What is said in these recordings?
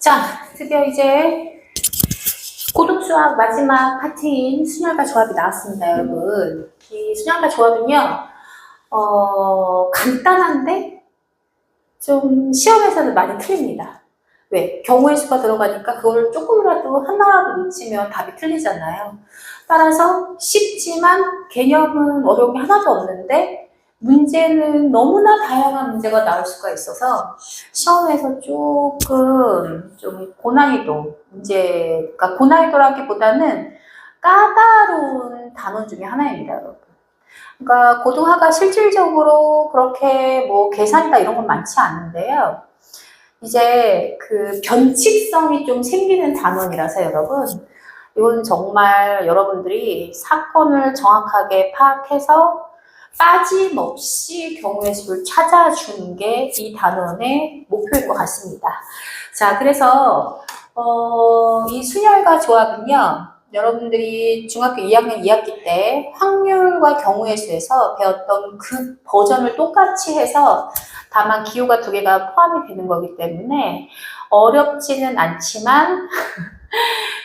자, 드디어 이제 고등수학 마지막 파트인 순열과 조합이 나왔습니다, 여러분. 이 순열과 조합은요, 간단한데 좀 시험에서는 많이 틀립니다. 왜? 경우의 수가 들어가니까 그걸 조금이라도 하나라도 놓치면 답이 틀리잖아요. 따라서 쉽지만 개념은 어려운 게 하나도 없는데 문제는 너무나 다양한 문제가 나올 수가 있어서 시험에서 조금 좀 고난이도 문제가 고난이도라기보다는 까다로운 단원 중에 하나입니다, 여러분. 그러니까 고등화가 실질적으로 그렇게 뭐 계산이다 이런 건 많지 않은데요. 이제 그 변칙성이 좀 생기는 단원이라서 여러분, 이건 정말 여러분들이 사건을 정확하게 파악해서 빠짐없이 경우의 수를 찾아주는 게 이 단원의 목표인 것 같습니다. 자, 그래서 이 순열과 조합은요, 여러분들이 중학교 2학년 2학기 때 확률과 경우의 수에서 배웠던 그 버전을 똑같이 해서 다만 기호가 2개가 포함이 되는 거기 때문에 어렵지는 않지만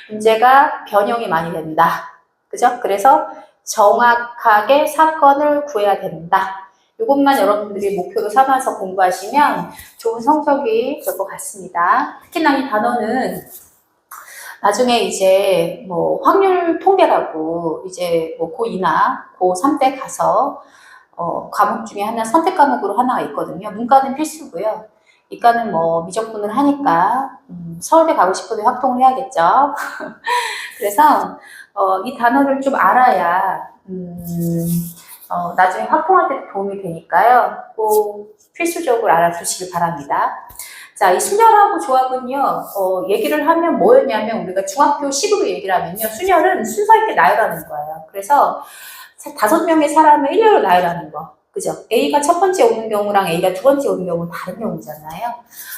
문제가 변형이 많이 된다. 그죠? 그래서 정확하게 사건을 구해야 된다. 이것만 여러분들이 목표로 삼아서 공부하시면 좋은 성적이 될 것 같습니다. 특히나 이 단어는 나중에 이제 뭐 확률 통계라고 이제 뭐 고2나 고3 때 가서 과목 중에 하나 선택 과목으로 하나가 있거든요. 문과는 필수고요. 이과는 뭐 미적분을 하니까 서울대 가고 싶은데 확통을 해야겠죠. 그래서 이 단어를 좀 알아야 나중에 확통할 때 도움이 되니까요. 꼭 필수적으로 알아두시길 바랍니다. 자, 이 순열하고 조합은요, 얘기를 하면 뭐였냐면, 우리가 중학교 식으로 얘기를 하면요, 순열은 순서 있게 나열하는 거예요. 그래서 5명의 사람을 일렬로 나열하는 거. 그죠? A가 첫 번째 오는 경우랑 A가 두 번째 오는 경우는 다른 경우잖아요.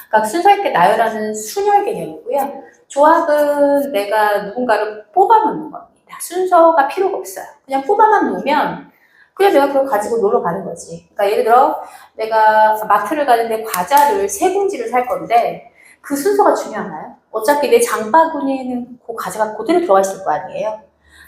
그러니까 순서 있게 나열하는 순열 개념이고요. 조합은 내가 누군가를 뽑아놓는 겁니다. 순서가 필요가 없어요. 그냥 뽑아만 놓으면 그냥 내가 그걸 가지고 놀러 가는 거지. 그러니까 예를 들어 내가 마트를 가는데 과자를 3봉지를 살 건데 그 순서가 중요하나요? 어차피 내 장바구니에는 그 과자가 그대로 들어가 있을 거 아니에요.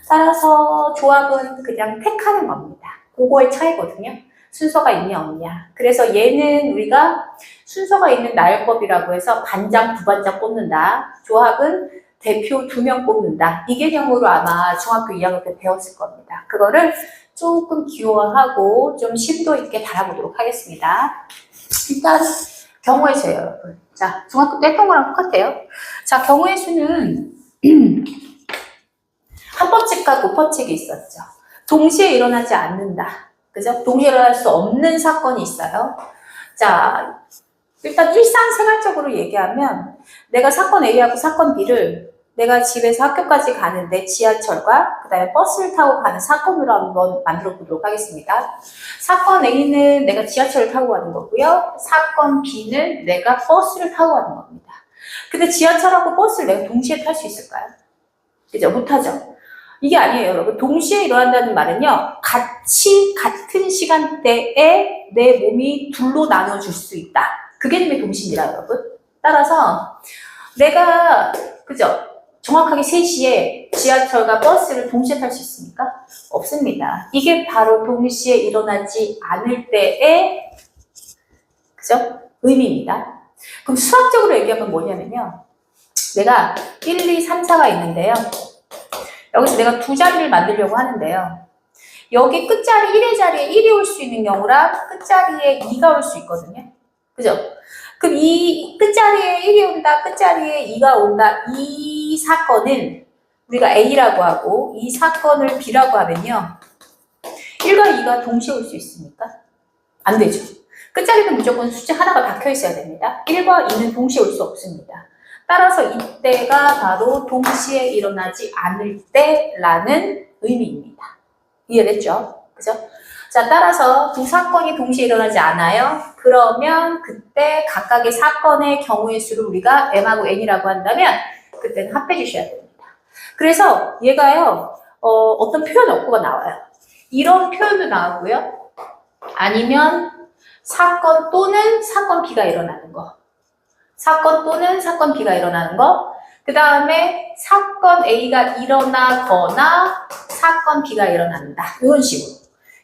따라서 조합은 그냥 택하는 겁니다. 그거의 차이거든요. 순서가 있냐 없냐. 그래서 얘는 우리가 순서가 있는 나열법이라고 해서 반장, 부반장 뽑는다. 조합은 대표 2명 뽑는다. 이 개념으로 아마 중학교 2학년 때 배웠을 겁니다. 그거를 조금 기호화하고 좀 심도 있게 달아보도록 하겠습니다. 일단 경우의 수예요, 여러분. 자, 중학교 때 했던 거랑 똑같아요. 자, 경우의 수는 합법칙과 고법칙이 있었죠. 동시에 일어나지 않는다. 그죠? 동시에 일어날 수 없는 사건이 있어요. 자, 일단 일상생활적으로 얘기하면 내가 사건 A하고 사건 B를 내가 집에서 학교까지 가는데 지하철과 그 다음에 버스를 타고 가는 사건으로 한번 만들어 보도록 하겠습니다. 사건 A는 내가 지하철을 타고 가는 거고요. 사건 B는 내가 버스를 타고 가는 겁니다. 근데 지하철하고 버스를 내가 동시에 탈 수 있을까요? 그죠? 못하죠? 이게 아니에요, 여러분. 동시에 일어난다는 말은요, 같은 시간대에 내 몸이 둘로 나눠줄 수 있다. 그게 개념의 동시입니다, 여러분. 따라서 내가, 그죠? 정확하게 3시에 지하철과 버스를 동시에 탈 수 있습니까? 없습니다. 이게 바로 동시에 일어나지 않을 때의, 그죠? 의미입니다. 그럼 수학적으로 얘기하면 뭐냐면요. 내가 1, 2, 3, 4가 있는데요. 여기서 내가 2자리를 만들려고 하는데요. 여기 끝자리 1의 자리에 1이 올 수 있는 경우랑 끝자리에 2가 올 수 있거든요. 그죠? 그럼 이 끝자리에 1이 온다, 끝자리에 2가 온다. 이 사건은 우리가 A라고 하고 이 사건을 B라고 하면요. 1과 2가 동시에 올 수 있습니까? 안 되죠. 끝자리는 무조건 숫자 하나가 박혀 있어야 됩니다. 1과 2는 동시에 올 수 없습니다. 따라서 이때가 바로 동시에 일어나지 않을 때라는 의미입니다. 이해됐죠? 그죠? 자, 따라서 두 사건이 동시에 일어나지 않아요. 그러면 그때 각각의 사건의 경우의 수를 우리가 M하고 N이라고 한다면 그때는 합해 주셔야 됩니다. 그래서 얘가요, 어떤 표현 어구가 나와요. 이런 표현도 나오고요. 아니면 사건 또는 사건 B가 일어나는 거. 사건 또는 사건 B가 일어나는 거. 그 다음에 사건 A가 일어나거나 사건 B가 일어난다. 이런 식으로.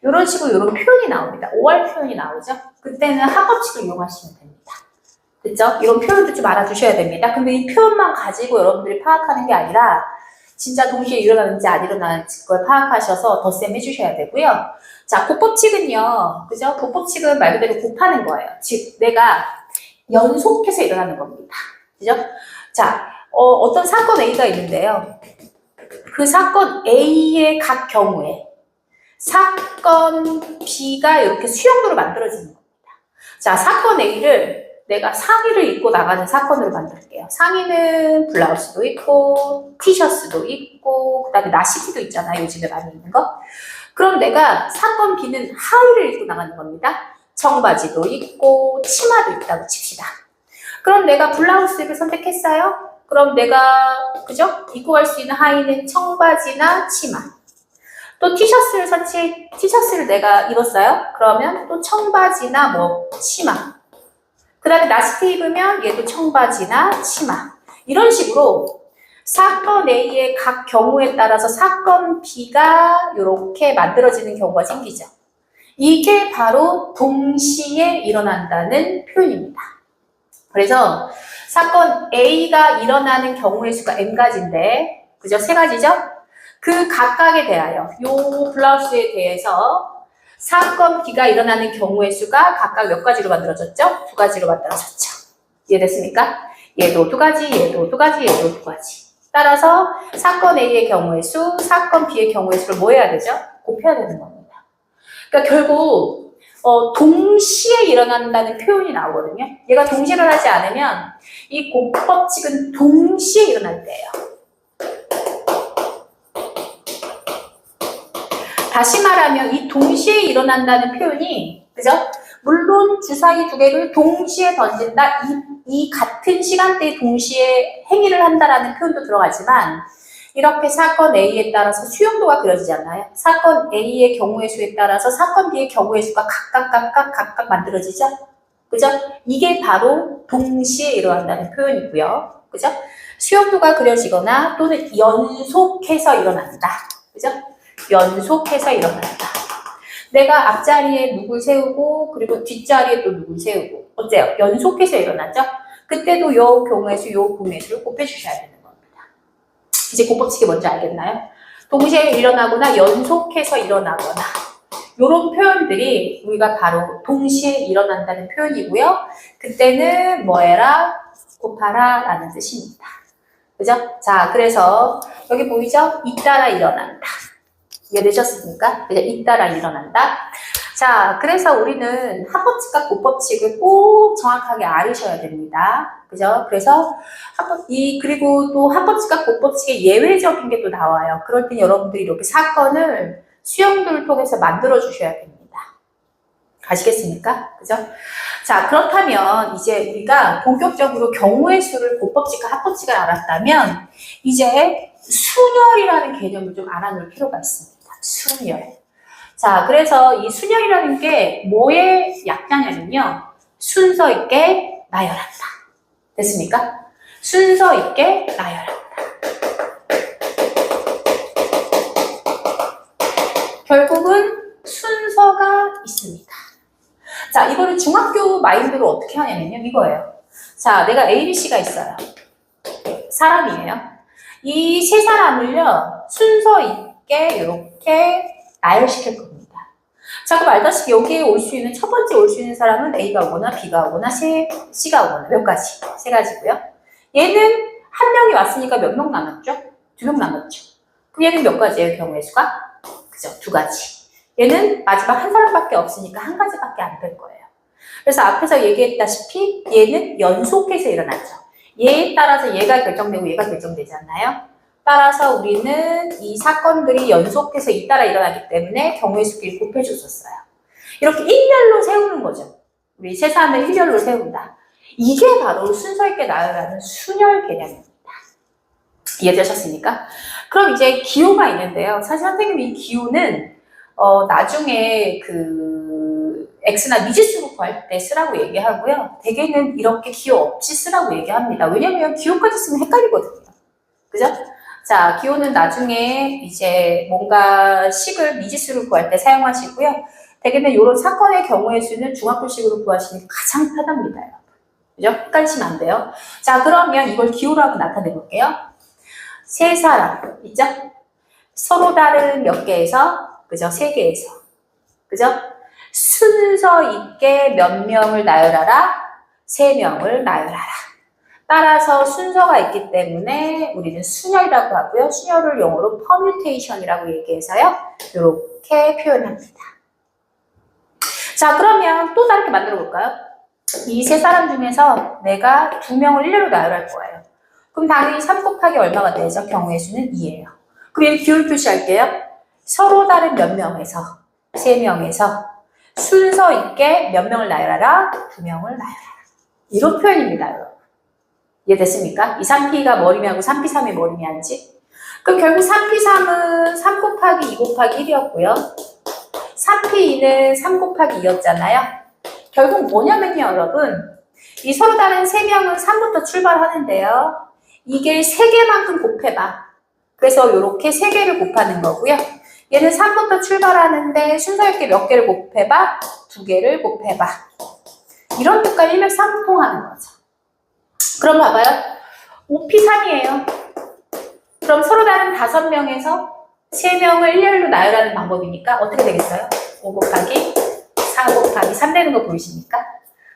이런 식으로 이런 표현이 나옵니다. OR 표현이 나오죠. 그때는 합법칙을 이용하시면 됩니다. 그렇죠? 이런 표현도 좀 알아주셔야 됩니다. 근데 이 표현만 가지고 여러분들이 파악하는 게 아니라 진짜 동시에 일어나는지 안 일어나는지 그걸 파악하셔서 덧셈 해주셔야 되고요. 자, 곱법칙은요. 그죠? 곱법칙은 말 그대로 곱하는 거예요. 즉, 내가 연속해서 일어나는 겁니다. 그죠? 자, 어떤 사건 A가 있는데요. 그 사건 A의 각 경우에 사건 B가 이렇게 수용도로 만들어지는 겁니다. 자, 사건 A를 내가 상의를 입고 나가는 사건으로 만들게요. 상의는 블라우스도 있고 티셔츠도 있고 그 다음에 나시티도 있잖아요. 요즘에 많이 입는 거. 그럼 내가 사건 B는 하의를 입고 나가는 겁니다. 청바지도 있고 치마도 있다고 칩시다. 그럼 내가 블라우스를 선택했어요. 그럼 내가 그죠? 입고 갈 수 있는 하의는 청바지나 치마. 또 티셔츠를 내가 입었어요. 그러면 또 청바지나 뭐 치마. 그 다음에 나시티 입으면 얘도 청바지나 치마. 이런 식으로 사건 A의 각 경우에 따라서 사건 B가 이렇게 만들어지는 경우가 생기죠. 이게 바로 동시에 일어난다는 표현입니다. 그래서 사건 A가 일어나는 경우의 수가 N가지인데, 그죠? 3가지죠? 그 각각에 대하여, 요 블라우스에 대해서 사건 B가 일어나는 경우의 수가 각각 몇 가지로 만들어졌죠? 2가지로 만들어졌죠. 이해됐습니까? 얘도 2가지, 얘도 2가지, 얘도 2가지. 따라서 사건 A의 경우의 수, 사건 B의 경우의 수를 뭐 해야 되죠? 곱해야 되는 겁니다. 그러니까 결국 동시에 일어난다는 표현이 나오거든요. 얘가 동시에 일어나지 않으면 이 곱법칙은 동시에 일어날 때예요. 다시 말하면 이 동시에 일어난다는 표현이, 그죠? 물론 주사위 2개를 동시에 던진다, 이 같은 시간대에 동시에 행위를 한다라는 표현도 들어가지만 이렇게 사건 A에 따라서 수용도가 그려지지 않나요? 사건 A의 경우의 수에 따라서 사건 B의 경우의 수가 각각 만들어지죠? 그죠? 이게 바로 동시에 일어난다는 표현이고요. 그죠? 수용도가 그려지거나 또는 연속해서 일어난다. 그죠? 연속해서 일어난다. 내가 앞자리에 누굴 세우고 그리고 뒷자리에 또 누굴 세우고 어때요? 연속해서 일어나죠? 그때도 요 경우의 수, 요 공의 수를 곱해주셔야 되는 겁니다. 이제 곱법칙이 뭔지 알겠나요? 동시에 일어나거나 연속해서 일어나거나 이런 표현들이 우리가 바로 동시에 일어난다는 표현이고요. 그때는 뭐 해라? 곱하라 라는 뜻입니다. 그죠? 자, 그래서 여기 보이죠? 잇따라 일어난다. 이해되셨습니까? 그죠? 잇따라 일어난다. 자, 그래서 우리는 합법칙과 곱법칙을 꼭 정확하게 알으셔야 됩니다. 그죠? 그래서 그리고 또 합법칙과 곱법칙의 예외적인 게 또 나와요. 그럴 땐 여러분들이 이렇게 사건을 수용도를 통해서 만들어 주셔야 됩니다. 아시겠습니까? 그죠? 자, 그렇다면 이제 우리가 본격적으로 경우의 수를 곱법칙과 합법칙을 알았다면 이제 순열이라는 개념을 좀 알아놓을 필요가 있습니다. 순열. 자, 그래서 이 순열이라는 게 뭐의 약자냐면요. 순서 있게 나열한다. 됐습니까? 순서 있게 나열한다. 결국은 순서가 있습니다. 자, 이거를 중학교 마인드로 어떻게 하냐면요. 이거예요. 자, 내가 A, B, C가 있어요. 사람이에요. 이 3사람을요. 순서 있게 이렇게 나열시킬 겁니다. 자, 그럼 알다시피 여기에 올 수 있는 첫 번째 올 수 있는 사람은 A가 오거나 B가 오거나 C가 오거나 몇 가지? 3가지고요. 얘는 한 명이 왔으니까 몇 명 남았죠? 2명 남았죠. 그럼 얘는 몇 가지예요? 경우의 수가? 그죠? 2가지. 얘는 마지막 한 사람밖에 없으니까 1가지밖에 안 될 거예요. 그래서 앞에서 얘기했다시피 얘는 연속해서 일어나죠. 얘에 따라서 얘가 결정되고 얘가 결정되지 않나요? 따라서 우리는 이 사건들이 연속해서 잇따라 일어나기 때문에 경우의 수끼리 곱해줬었어요. 이렇게 일렬로 세우는 거죠. 우리 세상을 일렬로 세운다. 이게 바로 순서 있게 나열하는 순열 개념입니다. 이해되셨습니까? 그럼 이제 기호가 있는데요. 사실 선생님이 이 기호는 나중에 그 X나 미지수 미지수로 구할 때 쓰라고 얘기하고요. 대개는 이렇게 기호 없이 쓰라고 얘기합니다. 왜냐면 기호까지 쓰면 헷갈리거든요. 그죠? 자, 기호는 나중에 이제 뭔가 식을 미지수로 구할 때 사용하시고요. 대개는 이런 사건의 경우의 수는 중학교식으로 구하시는 게 가장 편합니다. 그죠? 헷갈리시면 안 돼요. 자, 그러면 이걸 기호로 한번 나타내 볼게요. 세 사람, 있죠? 서로 다른 몇 개에서, 그죠? 세 개에서. 그죠? 순서 있게 몇 명을 나열하라? 세 명을 나열하라. 따라서 순서가 있기 때문에 우리는 순열이라고 하고요. 순열을 영어로 permutation이라고 얘기해서요. 이렇게 표현합니다. 자, 그러면 또 다르게 만들어 볼까요? 이 세 사람 중에서 내가 2명을 일례로 나열할 거예요. 그럼 당연히 3 곱하기 얼마가 되죠? 경우의 수는 2예요. 그럼 여기 기호를 표시할게요. 서로 다른 몇 명에서, 3명에서 순서 있게 몇 명을 나열하라? 2명을 나열하라. 이런 표현입니다, 여러분. 이해됐습니까? 이 3P가 머리미하고 3P3이 머리미한지. 그럼 결국 3P3은 3 곱하기 2 곱하기 1이었고요. 3P2는 3 곱하기 2였잖아요. 결국 뭐냐면요, 여러분. 이 서로 다른 3명은 3부터 출발하는데요. 이게 3개만큼 곱해봐. 그래서 이렇게 3개를 곱하는 거고요. 얘는 3부터 출발하는데 순서 있게 몇 개를 곱해봐? 2개를 곱해봐. 이런 뜻과 일맥상통하는 거죠. 그럼 봐봐요. 5P3이에요. 그럼 서로 다른 5명에서 3명을 일렬로 나열하는 방법이니까 어떻게 되겠어요? 5 곱하기 4 곱하기 3 되는 거 보이십니까?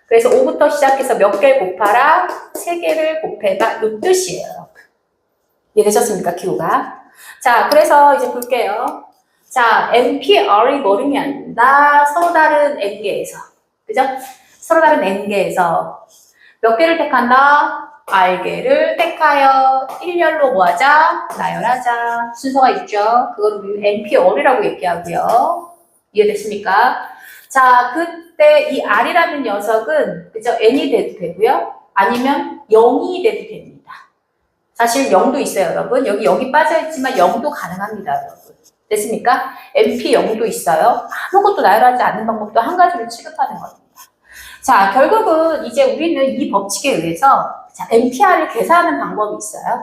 그래서 5부터 시작해서 몇 개를 곱하라? 3개를 곱해봐. 이 뜻이에요. 이해되셨습니까? 기호가. 자, 그래서 이제 볼게요. 자, NPR이 뭐름이 아니다. 서로 다른 N개에서. 그죠? 서로 다른 N개에서 몇 개를 택한다? R개를 택하여 일렬로 뭐하자? 나열하자. 순서가 있죠? 그걸 NPR이라고 얘기하고요. 이해됐습니까? 자, 그때 이 R이라는 녀석은 그죠? N이 돼도 되고요. 아니면 0이 돼도 됩니다. 사실 0도 있어요, 여러분. 여기 빠져있지만 0도 가능합니다, 여러분. 됐습니까? NP 0도 있어요. 아무것도 나열하지 않는 방법도 한 가지를 취급하는 겁니다. 자, 결국은 이제 우리는 이 법칙에 의해서 자, NPR을 계산하는 방법이 있어요.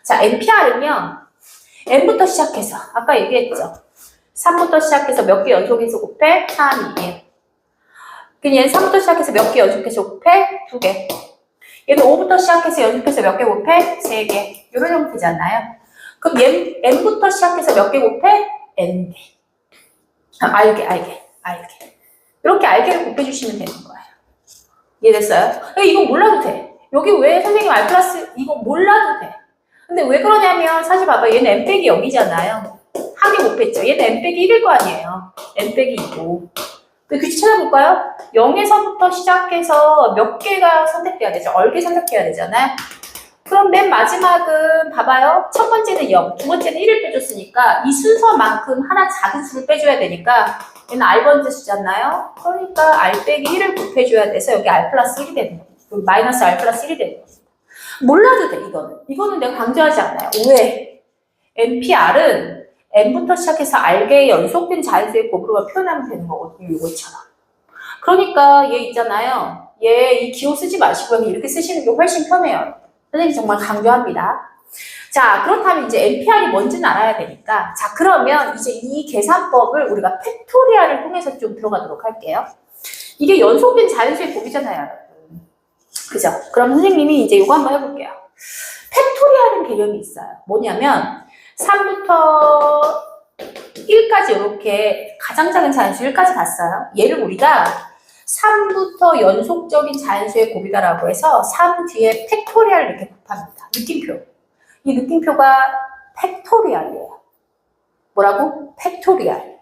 자, NPR은요, N부터 시작해서, 아까 얘기했죠. 3부터 시작해서 몇 개 연속해서 곱해? 3이에요. 그럼 얘는 3부터 시작해서 몇 개 연속해서 곱해? 2개. 얘는 5부터 시작해서 연속해서 몇 개 곱해? 3개. 이런 형태 되잖아요. 그럼 얘는 N부터 시작해서 몇 개 곱해? N개. 알게. 이렇게 알게를 곱해주시면 되는 거예요. 이해됐어요? 이거 몰라도 돼. 여기 왜 선생님 R 플러스 이거 몰라도 돼. 근데 왜 그러냐면 사실 봐봐. 얘는 N 빼기 0이잖아요. 한 개 곱했죠. 얘는 N 빼기 1일 거 아니에요. N 빼기 2고. 규칙 찾아볼까요? 0에서부터 시작해서 몇 개가 선택돼야 되죠? 얼개 선택해야 되잖아요. 그럼 맨 마지막은 봐봐요. 첫 번째는 0, 두 번째는 1을 빼줬으니까 이 순서만큼 하나 작은 수를 빼줘야 되니까 얘는 R번째 수잖아요. 그러니까 R 빼기 1을 곱해줘야 돼서 여기 R 플러스 1이 되는 겁니다. 마이너스 R 플러스 1이 되는 겁니다. 몰라도 돼, 이거는. 이거는 내가 강조하지 않아요. 왜? NPR은 N부터 시작해서 R개의 연속된 자연수의 곱으로만 표현하면 되는 거거든요. 이거처럼. 그러니까 얘 있잖아요. 얘 이 기호 쓰지 마시고 이렇게 쓰시는 게 훨씬 편해요. 선생님 정말 강조합니다. 자, 그렇다면 이제 NPR이 뭔지는 알아야 되니까. 자, 그러면 이제 이 계산법을 우리가 팩토리얼을 통해서 좀 들어가도록 할게요. 이게 연속된 자연수의 곱이잖아요, 여러분. 그죠? 그럼 선생님이 이제 이거 한번 해볼게요. 팩토리얼은 개념이 있어요. 뭐냐면 3부터 1까지 이렇게 가장 작은 자연수 1까지 갔어요. 얘를 우리가 3부터 연속적인 자연수의 곱이다라고 해서 3 뒤에 팩토리얼을 이렇게 곱합니다. 느낌표. 이 느낌표가 팩토리얼이에요. 뭐라고? 팩토리얼.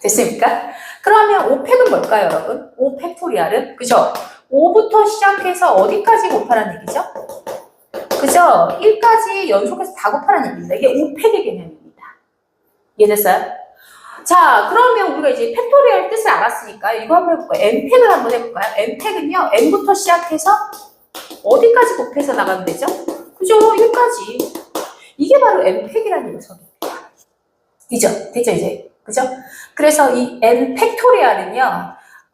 됐습니까? 그러면 5팩은 뭘까요, 여러분? 5팩토리얼은? 그죠? 5부터 시작해서 어디까지 곱하라는 얘기죠? 그죠? 1까지 연속해서 다 곱하라는 얘기입니다. 이게 5팩의 개념입니다. 이해됐어요? 자, 그러면 우리가 이제 팩토리얼 뜻을 알았으니까 이거 한번 해볼까요? n팩을 한번 해볼까요? n팩은요, n부터 시작해서 어디까지 곱해서 나가면 되죠? 그죠? 1까지. 이게 바로 n팩이라는 녀석입니다. 됐죠, 이제. 그죠? 그래서 이 n 팩토리얼은요,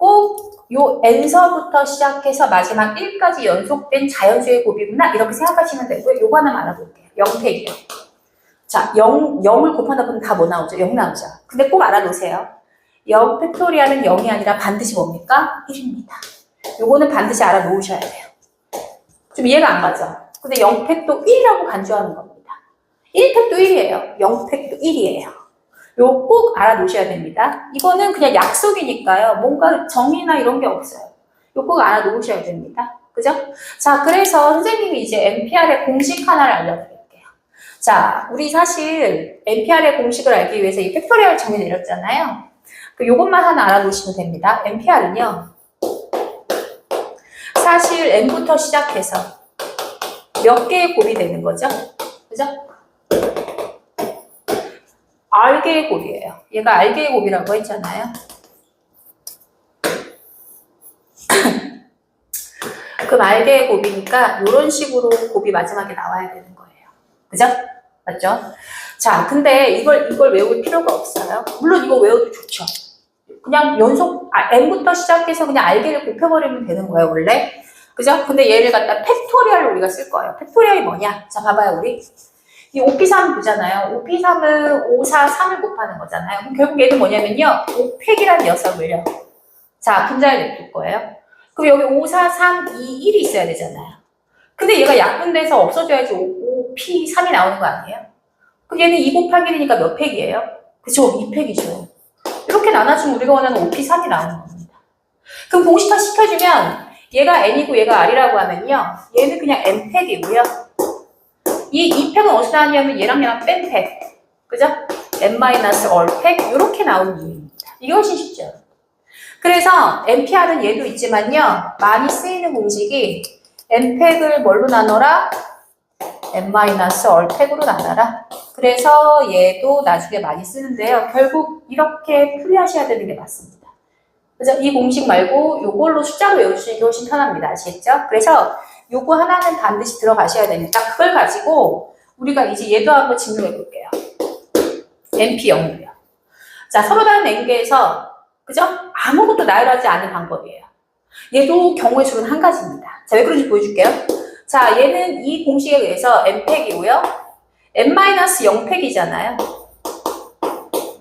꼭 요 n서부터 시작해서 마지막 1까지 연속된 자연수의 곱이구나 이렇게 생각하시면 되고요. 요거 하나만 알아볼게요. 0팩이요. 자, 0을 곱하다 보면 다 뭐 나오죠? 0 나오죠. 근데 꼭 알아놓으세요. 0 팩토리얼은 0이 아니라 반드시 뭡니까? 1입니다. 요거는 반드시 알아놓으셔야 돼요. 좀 이해가 안 가죠? 근데 0팩도 1이라고 간주하는 겁니다. 1팩도 1이에요. 0팩도 1이에요. 요거 꼭 알아놓으셔야 됩니다. 이거는 그냥 약속이니까요. 뭔가 정의나 이런 게 없어요. 요거 꼭 알아놓으셔야 됩니다. 그죠? 자, 그래서 선생님이 이제 NPR의 공식 하나를 알려드릴게요. 자, 우리 사실 NPR의 공식을 알기 위해서 이 팩토리얼 정의 내렸잖아요. 요것만 하나 알아놓으시면 됩니다. NPR은요. 사실 n부터 시작해서 몇 개의 곱이 되는 거죠? 그죠? R개의 곱이에요. 얘가 R개의 곱이라고 했잖아요. 그럼 R개의 곱이니까 이런 식으로 곱이 마지막에 나와야 되는 거예요. 그죠? 맞죠? 자, 근데 이걸 외울 필요가 없어요. 물론 이거 외워도 좋죠. 그냥 연속, n부터 시작해서 그냥 R개를 곱해버리면 되는 거예요, 원래. 그죠? 근데 얘를 갖다 팩토리얼로 우리가 쓸 거예요. 팩토리얼이 뭐냐? 자, 봐봐요, 우리. 이 5P3 보잖아요. 5P3은 5, 4, 3을 곱하는 거잖아요. 그럼 결국 얘는 뭐냐면요. 5팩이라는 녀석을요. 자, 분자를 냅둘 거예요. 그럼 여기 5, 4, 3, 2, 1이 있어야 되잖아요. 근데 얘가 약분돼서 없어져야지 5P3이 나오는 거 아니에요? 그럼 얘는 2 곱하기 1이니까 몇 팩이에요? 그쵸? 2팩이죠. 이렇게 나눠주면 우리가 원하는 5P3이 나오는 겁니다. 그럼 공식화 시켜주면 얘가 n이고 얘가 r이라고 하면요. 얘는 그냥 n팩이고요. 이 2팩은 어디서 나왔냐면 얘랑 뺀 팩. 그죠? n-all 이렇게 나오는 이유입니다. 이게 훨씬 쉽죠. 그래서 NPR은 얘도 있지만요. 많이 쓰이는 공식이 n팩을 뭘로 나눠라? n-all 으로 나눠라. 그래서 얘도 나중에 많이 쓰는데요. 결국 이렇게 풀이하셔야 되는 게 맞습니다. 그래서 이 공식 말고 요걸로 숫자로 외우시는 게 훨씬 편합니다. 아시겠죠? 그래서 요거 하나는 반드시 들어가셔야 됩니다. 그걸 가지고 우리가 이제 얘도 한번 증명해 볼게요. NP0이요. 자, 서로 다른 n개에서 그죠? 아무것도 나열하지 않는 방법이에요. 얘도 경우의 수는 한 가지입니다. 자, 왜 그런지 보여줄게요. 자, 얘는 이 공식에 의해서 n팩이고요. n-0팩이잖아요.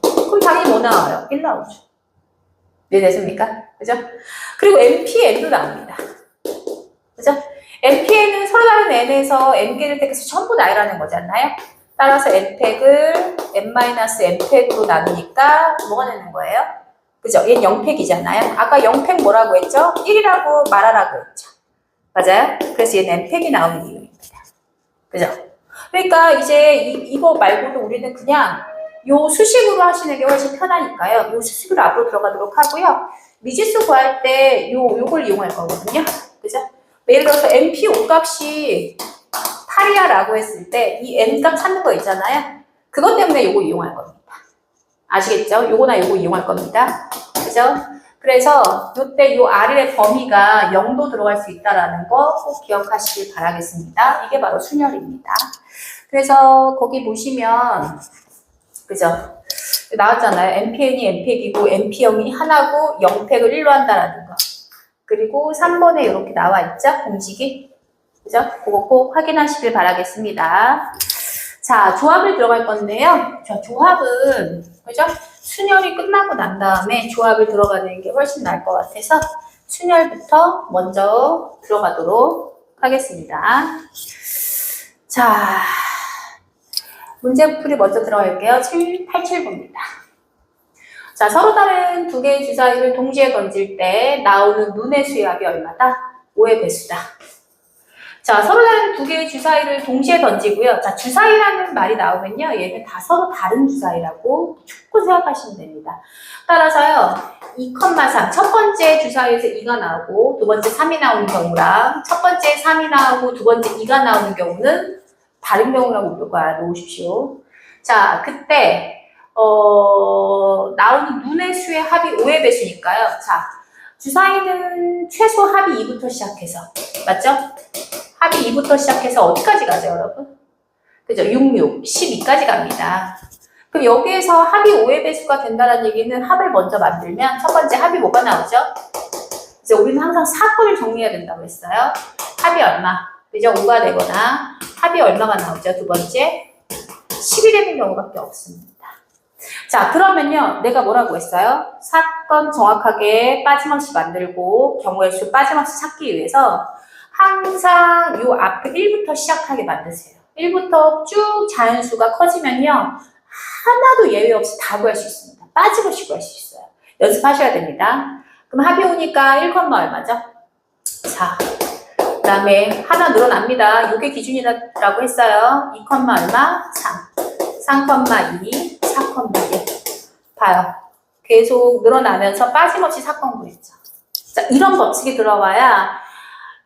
그럼 당연히 뭐 나와요? 1 나오죠. 이해됐습니까? 그죠? 그리고 NPN도 나옵니다. 그죠? NPN은 서로 다른 n에서 n개를 택해서 전부 나열하는 거잖아요. 따라서 n팩을 n-n팩으로 나누니까 뭐가 되는 거예요? 그죠? 얘는 0팩이잖아요. 아까 0팩 뭐라고 했죠? 1이라고 말하라고 했죠. 맞아요? 그래서 얘는 n팩이 나오는 이유입니다. 그죠? 그러니까 이제 이거 말고도 우리는 그냥 요 수식으로 하시는 게 훨씬 편하니까요. 요 수식으로 앞으로 들어가도록 하고요. 미지수 구할 때 요걸 이용할 거거든요. 그죠? 예를 들어서 NP5 값이 8이야 라고 했을 때 이 N값 찾는 거 있잖아요. 그것 때문에 요거 이용할 겁니다. 아시겠죠? 요거나 요거 이용할 겁니다. 그죠? 그래서 요때 요 R의 범위가 0도 들어갈 수 있다라는 거 꼭 기억하시길 바라겠습니다. 이게 바로 순열입니다. 그래서 거기 보시면 그죠? 나왔잖아요. NPN이 n팩이고 NP0이 하나고 0팩을 1로 한다라는 거. 그리고 3번에 이렇게 나와 있죠? 공식이. 그죠? 그거 꼭 확인하시길 바라겠습니다. 자, 조합을 들어갈 건데요. 자, 조합은, 그죠? 순열이 끝나고 난 다음에 조합을 들어가는 게 훨씬 나을 것 같아서 순열부터 먼저 들어가도록 하겠습니다. 자, 문제풀이 먼저 들어갈게요. 87번입니다. 자, 서로 다른 두 개의 주사위를 동시에 던질 때 나오는 눈의 수의 합이 얼마다? 5의 배수다. 자, 서로 다른 두 개의 주사위를 동시에 던지고요. 자, 주사위라는 말이 나오면요. 얘는 다 서로 다른 주사위라고 축구 생각하시면 됩니다. 따라서요. 2,3. 첫 번째 주사위에서 2가 나오고 두 번째 3이 나오는 경우랑 첫 번째 3이 나오고 두 번째 2가 나오는 경우는 다른 경우라고 무조건 알아놓으십시오. 자, 그때 나오는 눈의 수의 합이 5의 배수니까요. 자, 주사위는 최소 합이 2부터 시작해서 맞죠? 합이 2부터 시작해서 어디까지 가죠, 여러분? 그죠? 6, 6, 12까지 갑니다. 그럼 여기에서 합이 5의 배수가 된다는 얘기는 합을 먼저 만들면 첫 번째 합이 뭐가 나오죠? 이제 우리는 항상 사건을 정리해야 된다고 했어요. 합이 얼마? 그죠? 5가 되거나 합이 얼마가 나오죠? 두 번째 10이 되는 경우밖에 없습니다. 자, 그러면요. 내가 뭐라고 했어요? 사건 정확하게 빠짐없이 만들고 경우의 수 빠짐없이 찾기 위해서 항상 요 앞에 1부터 시작하게 만드세요. 1부터 쭉 자연수가 커지면요. 하나도 예외 없이 다 구할 수 있습니다. 빠짐없이 구할 수 있어요. 연습하셔야 됩니다. 그럼 합이 오니까 1, 얼마죠? 자, 그 다음에 하나 늘어납니다. 이게 기준이라고 했어요. 2, 얼마? 3, 3,2, 4,1. 봐요. 계속 늘어나면서 빠짐없이 사건 구했죠. 자, 이런 법칙이 들어와야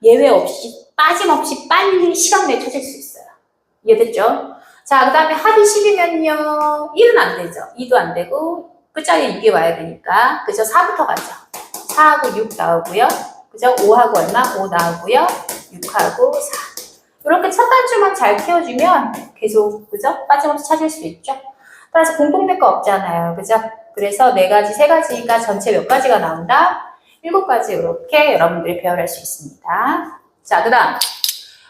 예외 없이 빠짐없이 빨리 시간 내에 찾을 수 있어요. 이해됐죠? 자, 그 다음에 합이 10이면요. 1은 안 되죠. 2도 안 되고 끝자리에 6이 와야 되니까 그죠? 4부터 가죠. 4하고 6 나오고요. 그죠? 5하고 얼마? 5 나오고요. 6하고 4. 이렇게 첫 단추만 잘 키워주면 계속 그죠? 빠짐없이 찾을 수 있죠. 따라서 공통될 거 없잖아요. 그죠? 그래서 4가지, 3가지니까 전체 몇 가지가 나온다? 7가지 이렇게 여러분들이 배열할 수 있습니다. 자, 그 다음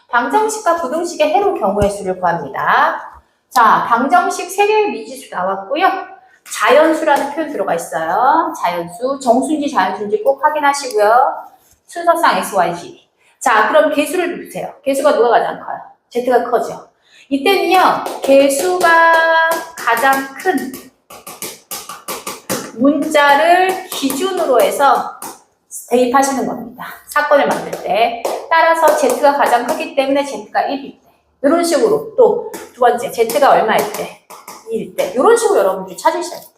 방정식과 부등식의 해로 경우의 수를 구합니다. 자, 방정식 3개의 미지수 나왔고요. 자연수라는 표현 들어가 있어요. 자연수, 정수인지 자연수인지 꼭 확인하시고요. 순서상 x, y, z. 자, 그럼 개수를 보세요. 개수가 누가 가장 커요? z가 커죠. 이때는요, 개수가 가장 큰 문자를 기준으로 해서 대입하시는 겁니다. 사건을 만들 때. 따라서 z가 가장 크기 때문에 z가 1일 때. 이런 식으로 또 두 번째, z가 얼마일 때? 2일 때. 이런 식으로 여러분들이 찾으셔야 돼요.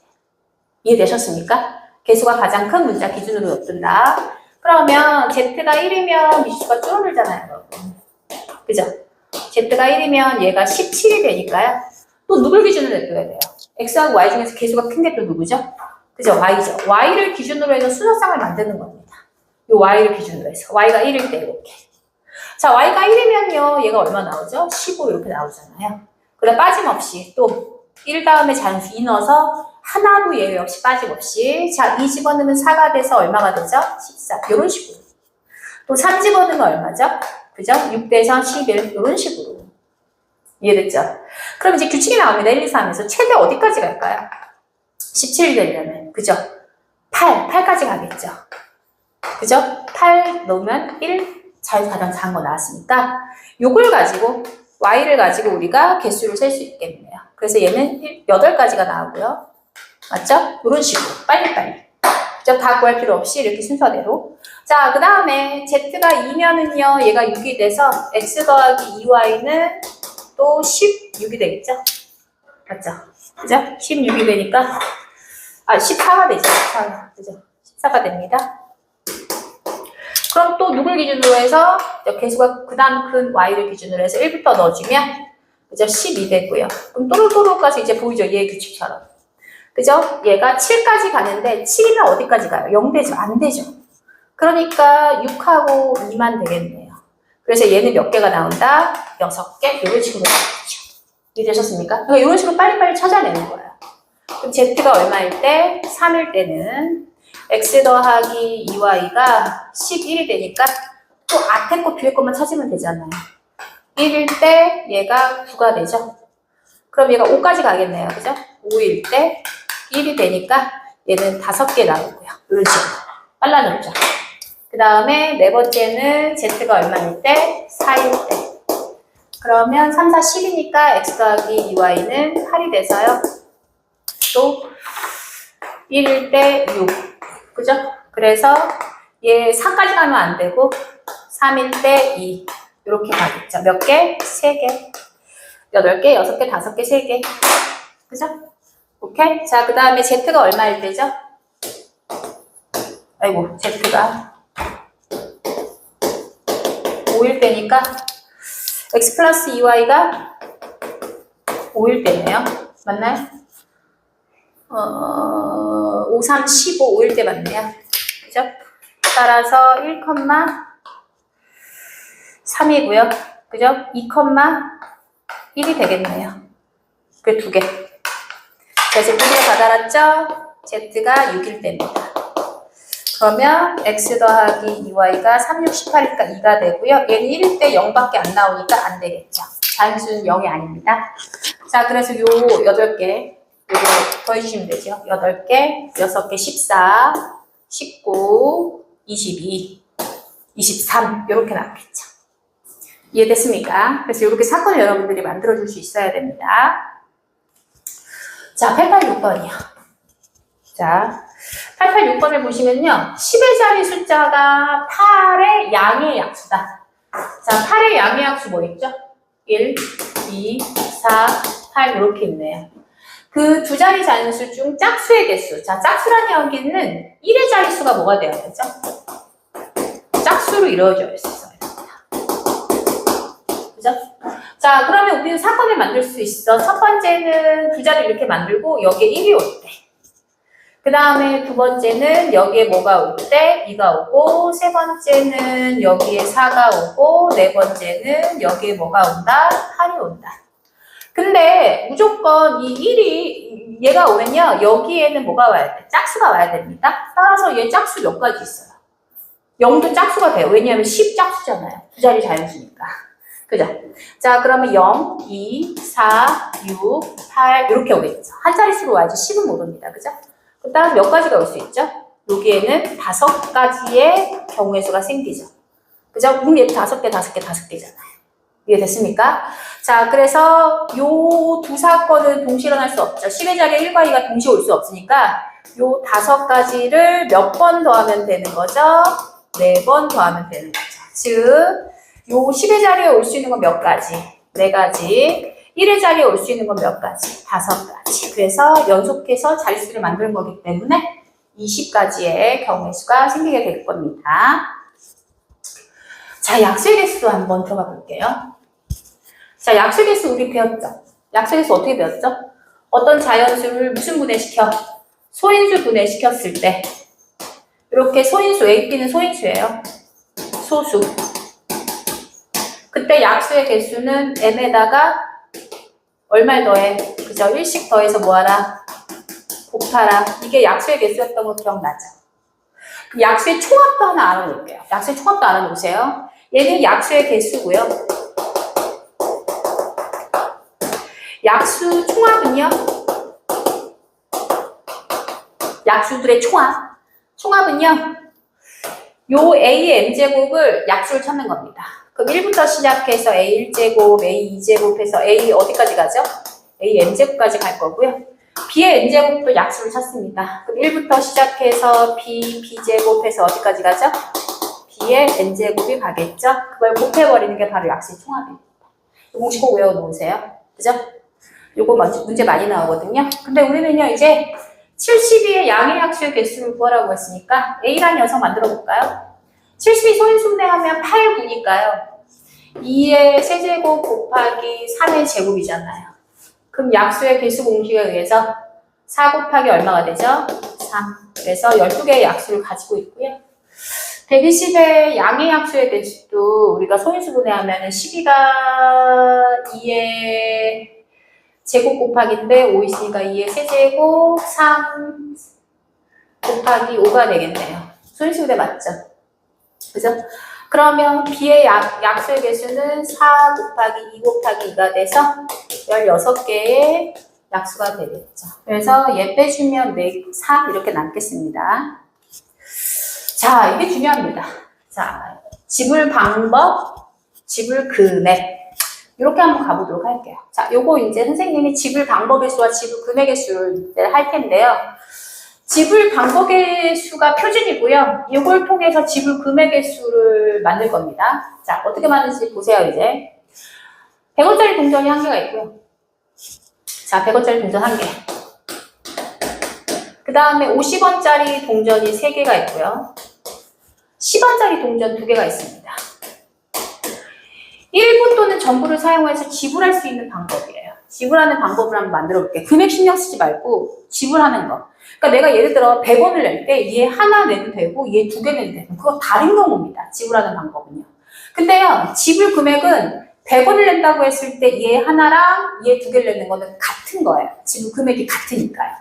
이해되셨습니까? 개수가 가장 큰 문자 기준으로 엿든다. 그러면 z가 1이면 미수가 줄어들잖아요, 여러분. 그죠? z가 1이면 얘가 17이 되니까요. 또 누굴 기준으로 냅둬야 돼요? x하고 y 중에서 개수가 큰 게 또 누구죠? 그죠? y죠. y를 기준으로 해서 순서상을 만드는 겁니다. 이 y를 기준으로 해서. y가 1일 때 이렇게. 자, y가 1이면요. 얘가 얼마 나오죠? 15 이렇게 나오잖아요. 그래 빠짐없이 또 1 다음에 자연수 2 넣어서 하나도 예외 없이 빠짐없이. 자, 2 집어넣으면 4가 돼서 얼마가 되죠? 14. 이런 식으로. 또 3 집어넣으면 얼마죠? 그죠? 6 돼서 11. 이런 식으로. 이해됐죠? 그럼 이제 규칙이 나옵니다. 1, 2, 3에서 최대 어디까지 갈까요? 17 되려면. 그죠? 8까지 가겠죠? 그죠? 8 넣으면 1. 자연수 가장 작은 거 나왔으니까 요걸 가지고 y를 가지고 우리가 개수를 셀 수 있겠네요. 그래서 얘는 8가지가 나오고요. 맞죠? 이런 식으로 빨리빨리. 그죠? 다 구할 필요 없이 이렇게 순서대로. 자, 그 다음에 z가 2면은요. 얘가 6이 돼서 x 더하기 2y는 또 16이 되겠죠? 맞죠? 그죠? 16이 되니까 14가 되죠. 14가. 그죠? 14가 됩니다. 그럼 또 누굴 기준으로 해서 개수가 그다음 큰 y를 기준으로 해서 1부터 넣어주면 그죠? 12 되고요. 그럼 또로또로까지 이제 보이죠? 얘 규칙처럼. 그죠? 얘가 7까지 가는데 7이면 어디까지 가요? 0 되죠? 안 되죠? 그러니까 6하고 2만 되겠네요. 그래서 얘는 몇 개가 나온다? 6개? 이런 식으로 나오죠. 이해되셨습니까? 그러니까 이런 식으로 빨리빨리 찾아내는 거예요. 그럼 z가 얼마일 때? 3일 때는 x 더하기 2y가 11이 되니까 또 앞에 거 뒤에 것만 찾으면 되잖아요. 1일 때 얘가 9가 되죠. 그럼 얘가 5까지 가겠네요. 그죠? 5일 때 1이 되니까 얘는 5개 나오고요. 이런 식으로 빨라졌죠. 그 다음에 네 번째는 z가 얼마일 때? 4일 때. 그러면 3, 4, 10이니까 x 더하기 2y는 8이 돼서요. 또 1일 때 6. 그죠? 그래서 얘 4까지 가면 안 되고 3일 때 2. 이렇게 가겠죠. 몇 개? 3개. 8개, 6개, 5개, 3개. 그죠? 오케이? 자, 그 다음에 z가 얼마일 때죠? 아이고, z가 5일 때니까 x 플러스 2y가 5일 때네요. 맞나요? 5, 3, 15, 5일 때 맞네요. 그죠? 따라서 1,3이고요. 그죠? 2,1이 되겠네요. 그 두 개. 그래서 두 개를 다 달았죠? Z가 6일 때입니다. 그러면 X 더하기 2Y가 3, 6, 18이니까 2가 되고요. 얘는 1일 때 0밖에 안 나오니까 안 되겠죠. 자연수는 0이 아닙니다. 자, 그래서 요 8개, 요거 더해주시면 되죠. 8개, 6개, 14, 19, 22, 23, 이렇게 나왔겠죠. 이해됐습니까? 그래서 이렇게 사건을 여러분들이 만들어줄 수 있어야 됩니다. 자, 886번이요. 자, 886번을 보시면요. 10의 자리 숫자가 8의 양의 약수다. 자, 8의 양의 약수 뭐 있죠? 1, 2, 4, 8 이렇게 있네요. 그 두 자리 자연수 중 짝수의 개수. 자, 짝수라는 여기는 1의 자릿수가 뭐가 되어야 되죠? 짝수로 이루어져 있어요. 그죠? 자, 그러면 우리는 사건을 만들 수 있어. 첫 번째는 두 자리를 이렇게 만들고 여기에 1이 올 때. 그 다음에 두 번째는 여기에 뭐가 올 때 2가 오고, 세 번째는 여기에 4가 오고, 네 번째는 여기에 뭐가 온다? 8이 온다. 근데 무조건 이 1이 얘가 오면요. 여기에는 뭐가 와야 돼? 짝수가 와야 됩니다. 따라서 얘 짝수 몇 가지 있어요. 0도 짝수가 돼요. 왜냐하면 10 짝수잖아요. 두 자리 자연수니까. 그죠? 자, 그러면 0, 2, 4, 6, 8 이렇게 오겠죠. 한 자릿수로 와야지 10은 못 옵니다. 그죠? 따라서 몇 가지가 올 수 있죠? 여기에는 5가지의 경우의 수가 생기죠. 그죠? 그럼 얘는 5개, 5개, 5개잖아요. 이해됐습니까? 자, 그래서 요 두 사건은 동시에 일어날 수 없죠. 10의 자리에 1과 2가 동시에 올 수 없으니까 요 5가지를 몇 번 더하면 되는 거죠? 4번 더하면 되는 거죠. 즉, 요 10의 자리에 올 수 있는 건 몇 가지? 4가지. 1의 자리에 올 수 있는 건 몇 가지? 5가지. 그래서 연속해서 자릿수를 만드는 거기 때문에 20가지의 경우의 수가 생기게 될 겁니다. 자, 약수의 개수도 한번 들어가 볼게요. 자, 약수의 개수 우리 배웠죠? 약수의 개수 어떻게 배웠죠? 어떤 자연수를 무슨 분해시켜? 소인수 분해시켰을 때 이렇게 소인수, A, B는 소인수예요. 소수. 그때 약수의 개수는 M에다가 얼마를 더해? 그죠? 1씩 더해서 뭐하라? 곱하라. 이게 약수의 개수였던 거 기억나죠? 그 약수의 총합도 하나 알아놓을게요. 약수의 총합도 알아놓으세요. 얘는 약수의 개수고요. 약수 총합은요? 약수들의 총합. 총합은요? 요 A의 M제곱을 약수를 찾는 겁니다. 그럼 1부터 시작해서 A1제곱, A2제곱해서 A 어디까지 가죠? A M제곱까지 갈 거고요. B의 N제곱도 약수를 찾습니다. 그럼 1부터 시작해서 B, B제곱해서 어디까지 가죠? B의 N제곱이 가겠죠? 그걸 곱해버리는 게 바로 약수의 총합입니다. 공식 꼭 외워놓으세요. 그죠? 요거 문제 많이 나오거든요. 근데 우리는요, 이제 72의 양의 약수의 개수를 구하라고 했으니까 A라는 녀석 만들어 볼까요? 72 소인수분해하면 8, 9니까요. 2의 세제곱 곱하기 3의 제곱이잖아요. 그럼 약수의 개수 공식에 의해서 4 곱하기 얼마가 되죠? 3. 그래서 12개의 약수를 가지고 있고요. 120의 양의 약수의 개수도 우리가 소인수분해하면 12가 2의 제곱 곱하기인데 5 있으니까 2의 세제곱 3 곱하기 5가 되겠네요. 소인수분해 맞죠? 그죠? 그러면 B의 약수의 개수는 4 곱하기 2 곱하기 2가 돼서 16개의 약수가 되겠죠. 그래서 얘 빼주면 4 이렇게 남겠습니다. 자, 이게 중요합니다. 자, 지불 방법, 지불 금액. 이렇게 한번 가보도록 할게요. 자, 요거 이제 선생님이 지불 방법의 수와 지불 금액의 수를 할 텐데요. 지불 방법의 수가 표준이고요. 이걸 통해서 지불 금액의 수를 만들 겁니다. 자, 어떻게 만드는지 보세요, 이제. 100원짜리 동전이 1개가 있고요. 자, 100원짜리 동전 1개. 그 다음에 50원짜리 동전이 3개가 있고요. 10원짜리 동전 2개가 있습니다. 일부 또는 전부를 사용해서 지불할 수 있는 방법이에요. 지불하는 방법을 한번 만들어 볼게요. 금액 신경 쓰지 말고 지불하는 거. 그러니까 내가 예를 들어 100원을 낼 때 얘 하나 내도 되고 얘 2개 내도 되고 그거 다른 경우입니다. 지불하는 방법은요. 근데요. 지불 금액은 100원을 낸다고 했을 때 얘 하나랑 얘 2개를 내는 거는 같은 같은 거예요. 지불 금액이 같으니까요.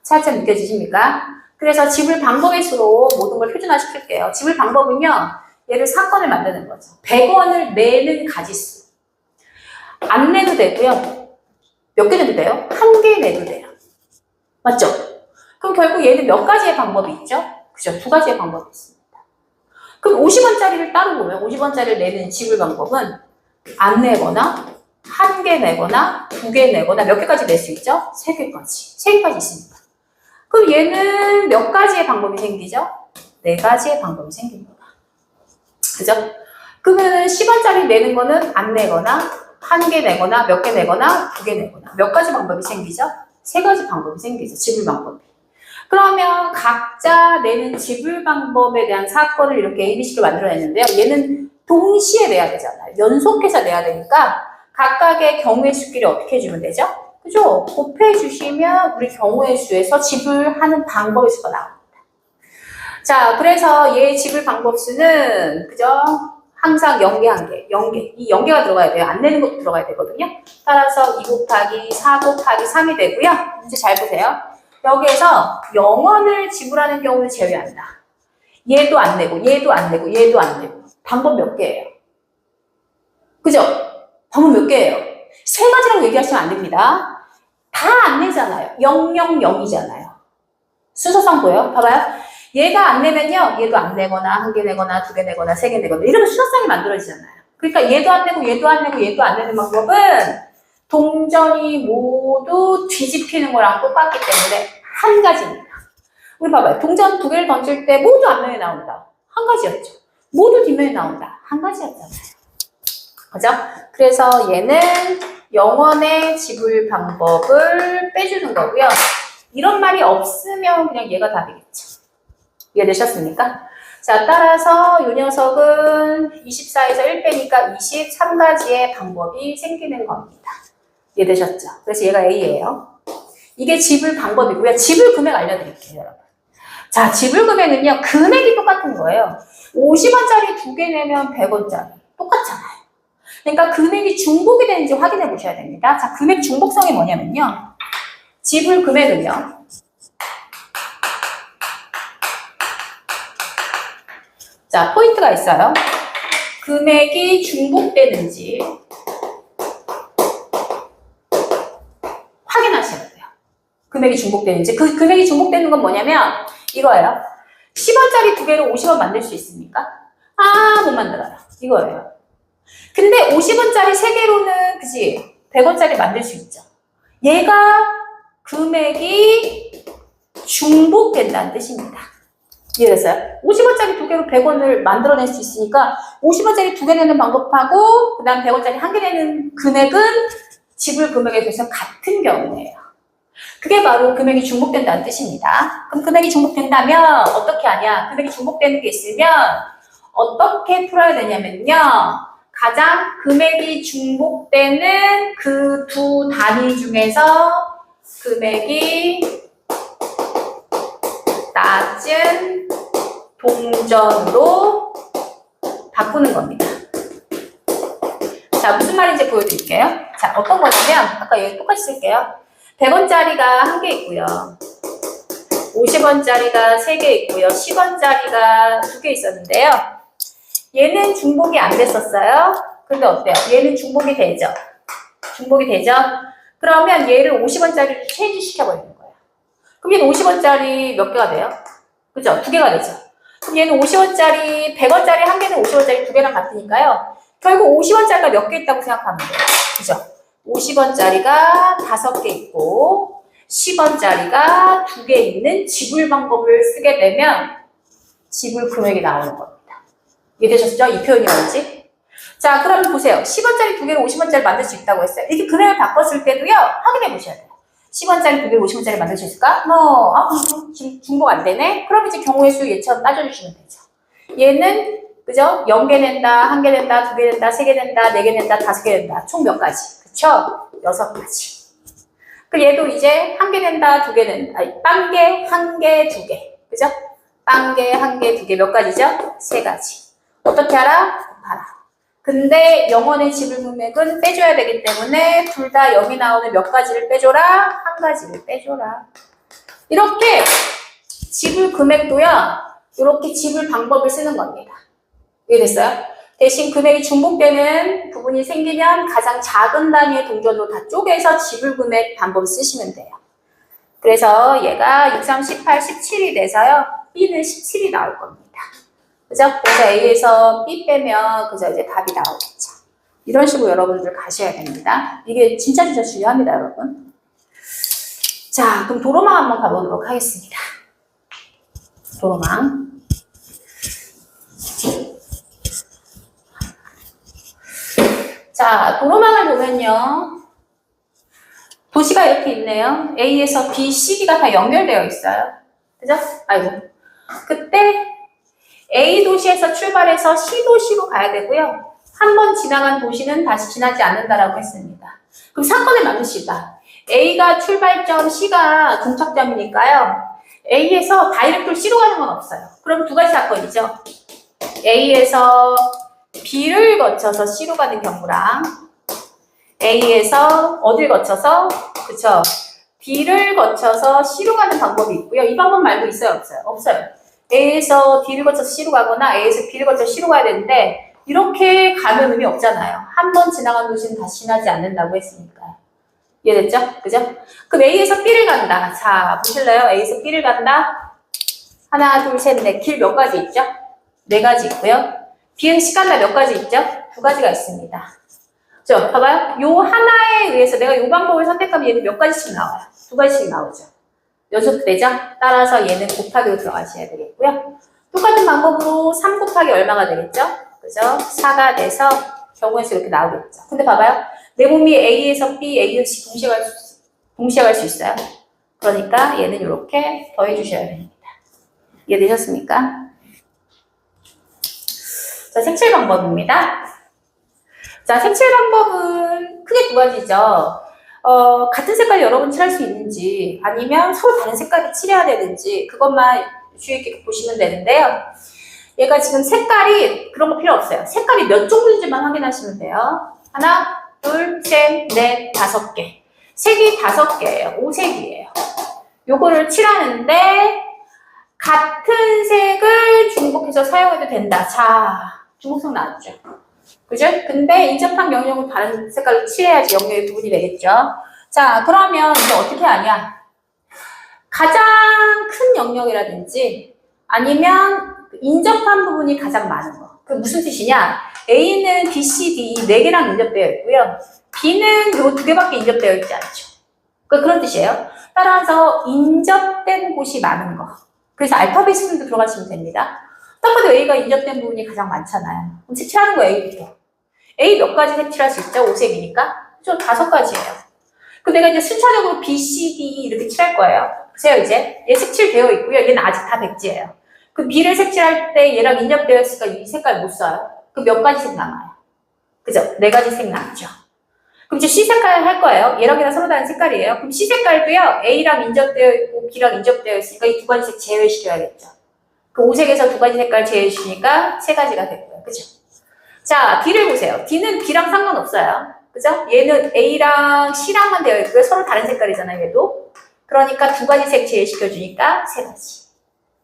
차이점 느껴지십니까? 그래서 지불 방법의 수로 모든 걸 표준화 시킬게요. 지불 방법은요, 얘를 사건을 만드는 거죠. 100원을 내는 가지수. 안 내도 되고요. 몇 개 내도 돼요? 한 개 내도 돼요. 맞죠? 그럼 결국 얘는 몇 가지의 방법이 있죠? 그죠? 두 가지의 방법이 있습니다. 그럼 50원짜리를 따로 보면 50원짜리를 내는 지불 방법은 안 내거나 한 개 내거나 두 개 내거나 몇 개까지 낼 수 있죠? 세 개까지. 세 개까지 있습니다. 그럼 얘는 몇 가지의 방법이 생기죠? 네 가지의 방법이 생깁니다. 그죠? 그러면은 10원짜리 내는 거는 안 내거나 한 개 내거나 몇 개 내거나 두 개 내거나 몇 가지 방법이 생기죠? 세 가지 방법이 생기죠. 지불 방법이. 그러면 각자 내는 지불 방법에 대한 사건을 이렇게 ABC로 만들어냈는데요. 얘는 동시에 내야 되잖아요. 연속해서 내야 되니까 각각의 경우의 수끼리 어떻게 해주면 되죠? 그죠? 곱해주시면 우리 경우의 수에서 지불하는 방법의 수가 나옵니다. 자, 그래서 얘 지불 방법 수는 그죠? 항상 0개, 1개, 0개. 이 0개가 들어가야 돼요. 안 내는 것도 들어가야 되거든요. 따라서 2 곱하기 4 곱하기 3이 되고요. 문제 잘 보세요. 여기에서 0원을 지불하는 경우는 제외한다. 얘도 안 내고, 얘도 안 내고, 얘도 안 내고. 방법 몇 개예요? 그죠? 방법 몇 개예요? 세 가지라고 얘기하시면 안 됩니다. 다 안 내잖아요. 0, 0, 0이잖아요. 순서상 보여요? 봐봐요. 얘가 안 내면요. 얘도 안 내거나, 한 개 내거나, 두 개 내거나, 세 개 내거나. 이러면 순서상이 만들어지잖아요. 그러니까 얘도 안 내고, 얘도 안 내고, 얘도 안 내는 방법은 동전이 모두 뒤집히는 거랑 똑같기 때문에 한 가지입니다. 우리 봐봐요. 동전 두 개를 던질 때 모두 앞면에 나온다. 한 가지였죠. 모두 뒷면에 나온다. 한 가지였잖아요. 그죠? 그래서 얘는 0원의 지불 방법을 빼주는 거고요. 이런 말이 없으면 그냥 얘가 답이겠죠. 이해되셨습니까? 자, 따라서 이 녀석은 24에서 1 빼니까 23가지의 방법이 생기는 겁니다. 이해되셨죠? 그래서 얘가 A예요. 이게 지불 방법이고요. 지불 금액 알려드릴게요, 여러분. 자, 지불 금액은요, 금액이 똑같은 거예요. 50원짜리 두 개 내면 100원짜리. 똑같잖아요. 그러니까 금액이 중복이 되는지 확인해 보셔야 됩니다. 자, 금액 중복성이 뭐냐면요. 지불 금액은요. 자, 포인트가 있어요. 금액이 중복되는지 확인하셔야 돼요. 금액이 중복되는지. 그 금액이 중복되는 건 뭐냐면 이거예요. 10원짜리 두 개로 50원 만들 수 있습니까? 아, 못 만들어요. 이거예요. 근데 50원짜리 세 개로는 그치? 100원짜리 만들 수 있죠. 얘가 금액이 중복된다는 뜻입니다. 이해됐어요? 50원짜리 두 개로 100원을 만들어낼 수 있으니까 50원짜리 두 개 내는 방법하고 그 다음 100원짜리 한 개 내는 금액은 지불 금액에 대해서 같은 경우예요. 그게 바로 금액이 중복된다는 뜻입니다. 그럼 금액이 중복된다면 어떻게 하냐? 금액이 중복되는 게 있으면 어떻게 풀어야 되냐면요. 가장 금액이 중복되는 그 두 단위 중에서 금액이 낮은 동전으로 바꾸는 겁니다. 자, 무슨 말인지 보여드릴게요. 자, 어떤 거냐면 아까 여기 똑같이 쓸게요. 100원짜리가 한 개 있고요. 50원짜리가 3개 있고요. 10원짜리가 2개 있었는데요. 얘는 중복이 안 됐었어요. 근데 어때요? 얘는 중복이 되죠? 중복이 되죠? 그러면 얘를 50원짜리로 체인지 시켜버리는 거예요. 그럼 얘는 50원짜리 몇 개가 돼요? 그죠? 2개가 되죠? 그럼 얘는 50원짜리, 100원짜리 한 개는 50원짜리 2개랑 같으니까요. 결국 50원짜리가 몇 개 있다고 생각하면 돼요. 그죠? 50원짜리가 5개 있고 10원짜리가 2개 있는 지불 방법을 쓰게 되면 지불 금액이 나오는 겁니다. 이해되셨죠? 이 표현이 뭔지? 자, 그럼 보세요. 10원짜리 2개를 50원짜리 만들 수 있다고 했어요. 이렇게 금액을 바꿨을 때도요. 확인해 보셔야 돼요. 10원짜리 2개를 50원짜리 만들 수 있을까? 지금 중복 안 되네? 그럼 이제 경우의 수 얘처럼 따져주시면 되죠. 얘는 그죠? 0개 낸다, 1개 낸다, 2개 낸다, 3개 낸다, 4개 낸다, 5개 낸다. 총 몇 가지? 그쵸? 6가지. 그 얘도 이제 1개 낸다, 2개 낸다. 아니, 빵개, 1개, 2개. 그죠? 빵개, 1개, 2개 몇 가지죠? 3가지. 어떻게 알아? 봐라. 근데 0원의 지불금액은 빼줘야 되기 때문에 둘 다 0이 나오는 몇 가지를 빼줘라? 한 가지를 빼줘라. 이렇게 지불금액도요. 이렇게 지불 방법을 쓰는 겁니다. 이해됐어요? 대신 금액이 중복되는 부분이 생기면 가장 작은 단위의 동전으로 다 쪼개서 지불금액 방법을 쓰시면 돼요. 그래서 얘가 6, 3, 18, 17이 돼서요. B는 17이 나올 겁니다. 그죠? 그래서 A에서 B 빼면 그죠? 이제 답이 나오겠죠. 이런 식으로 여러분들 가셔야 됩니다. 이게 진짜 중요합니다, 여러분. 자, 그럼 도로망 한번 가보도록 하겠습니다. 도로망. 자, 도로망을 보면요. 도시가 이렇게 있네요. A에서 B, C, D가 다 연결되어 있어요. 그죠? 아이고. 그때 A 도시에서 출발해서 C 도시로 가야 되고요. 한 번 지나간 도시는 다시 지나지 않는다라고 했습니다. 그럼 사건을 만드시다. A가 출발점, C가 종착점이니까요. A에서 다이렉트로 C로 가는 건 없어요. 그럼 두 가지 사건이죠. A에서 B를 거쳐서 C로 가는 경우랑 A에서 어딜 거쳐서? 그쵸? D를 거쳐서 C로 가는 방법이 있고요. 이 방법 말고 있어요? 없어요? 없어요. A에서 D를 거쳐서 C로 가거나 A에서 B를 거쳐서 C로 가야 되는데 이렇게 가면 의미 없잖아요. 한 번 지나간 도시는 다시 지나지 않는다고 했으니까요. 이해됐죠? 그죠? 그럼 A에서 B를 간다. 자, 보실래요? A에서 B를 간다. 하나, 둘, 셋, 넷. 길 몇 가지 있죠? 네 가지 있고요. B는 시간당 몇 가지 있죠? 두 가지가 있습니다. 그죠? 봐봐요. 요 하나에 의해서 내가 요 방법을 선택하면 얘는 몇 가지씩 나와요? 두 가지씩 나오죠. 연속되죠? 따라서 얘는 곱하기로 들어가셔야 되겠고요. 똑같은 방법으로 3 곱하기 얼마가 되겠죠? 그죠? 4가 돼서 경우의 수 이렇게 나오겠죠. 근데 봐봐요. 내 몸이 A에서 B, A에서 C 동시에 갈 수 있어요. 그러니까 얘는 이렇게 더해 주셔야 됩니다. 이해되셨습니까? 자, 색칠 방법입니다. 자, 색칠 방법은 크게 두 가지죠. 같은 색깔 여러 번 칠할 수 있는지 아니면 서로 다른 색깔을 칠해야 되는지 그것만 주의 깊게 보시면 되는데요. 얘가 지금 색깔이 그런 거 필요 없어요. 색깔이 몇 종류인지만 확인하시면 돼요. 하나, 둘, 셋, 넷, 5개. 색이 5개예요. 5색이에요. 요거를 칠하는데 같은 색을 중복해서 사용해도 된다. 자, 중복성 나왔죠. 그죠? 근데 인접한 영역은 다른 색깔로 칠해야지 영역의 부분이 되겠죠. 자, 그러면 이제 어떻게 하냐? 가장 큰 영역이라든지 아니면 인접한 부분이 가장 많은 거. 그 무슨 뜻이냐? A는 B, C, D 4개랑 인접되어 있고요. B는 요 2개밖에 인접되어 있지 않죠. 그런 뜻이에요. 따라서 인접된 곳이 많은 거. 그래서 알파벳 순으로 들어가시면 됩니다. 딱 봐도 A가 인접된 부분이 가장 많잖아요. 그럼 색칠하는 거 A부터. A 몇 가지 색칠할 수 있죠? 5색이니까. 그죠? 5가지예요. 그럼 내가 이제 순차적으로 B, C, D, E 이렇게 칠할 거예요. 보세요, 이제. 얘 색칠되어 있고요. 얘는 아직 다 백지예요. 그 B를 색칠할 때 얘랑 인접되어 있으니까 이 색깔 못 써요. 그럼 몇 가지 색 남아요? 그죠? 4가지 색 남죠. 그럼 이제 C 색깔 할 거예요. 얘랑 얘랑 서로 다른 색깔이에요. 그럼 C 색깔도요. A랑 인접되어 있고 B랑 인접되어 있으니까 이 2가지 색 제외시켜야겠죠. 그 5색에서 2가지 색깔 제외시키니까 3가지가 됐고요. 그죠? 자, D를 보세요. D는 B랑 상관없어요. 그죠? 얘는 A랑 C랑만 되어 있고요. 서로 다른 색깔이잖아요, 얘도. 그러니까 2가지 색 제외시켜주니까 3가지.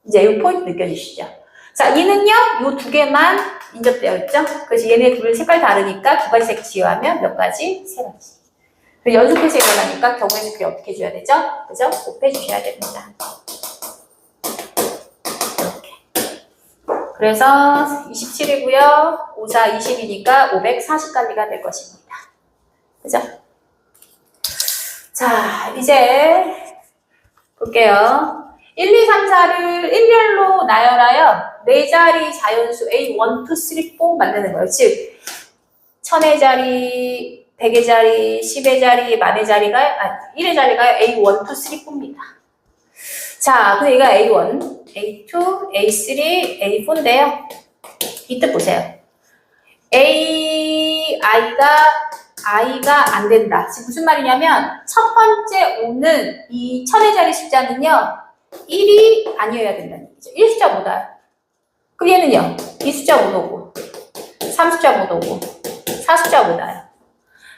이제 이 포인트 느껴지시죠? 자, E는요, 요 2개만 인접되어 있죠? 그래서 얘네 둘 색깔 다르니까 2가지 색 지우하면 몇 가지? 3가지. 연속해서 일어나니까 경우의 수 그게 어떻게 해줘야 되죠? 그죠? 곱해주셔야 됩니다. 이렇게. 그래서 27이고요. 5, 4, 20이니까 540까지가 될 것입니다. 그죠? 자, 이제 볼게요. 1, 2, 3, 4를 일렬로 나열하여 4자리 자연수 A, 1, 2, 3, 4 만드는 거예요. 즉, 1000의 자리, 100의 자리, 10의 자리, 10,000의 자리가, 1의 자리가 A, 1, 2, 3, 4입니다. 자, 그럼 얘가 A1, A2, A3, A4인데요. 이 뜻 보세요. I가 안 된다. 지금 무슨 말이냐면, 첫 번째 오는 이 1000의 자리 숫자는요, 1이 아니어야 된다는 얘기죠. 1 숫자 못 와요. 그럼 얘는요, 2 숫자 못 오고, 3 숫자 못 오고, 사숫자보다요.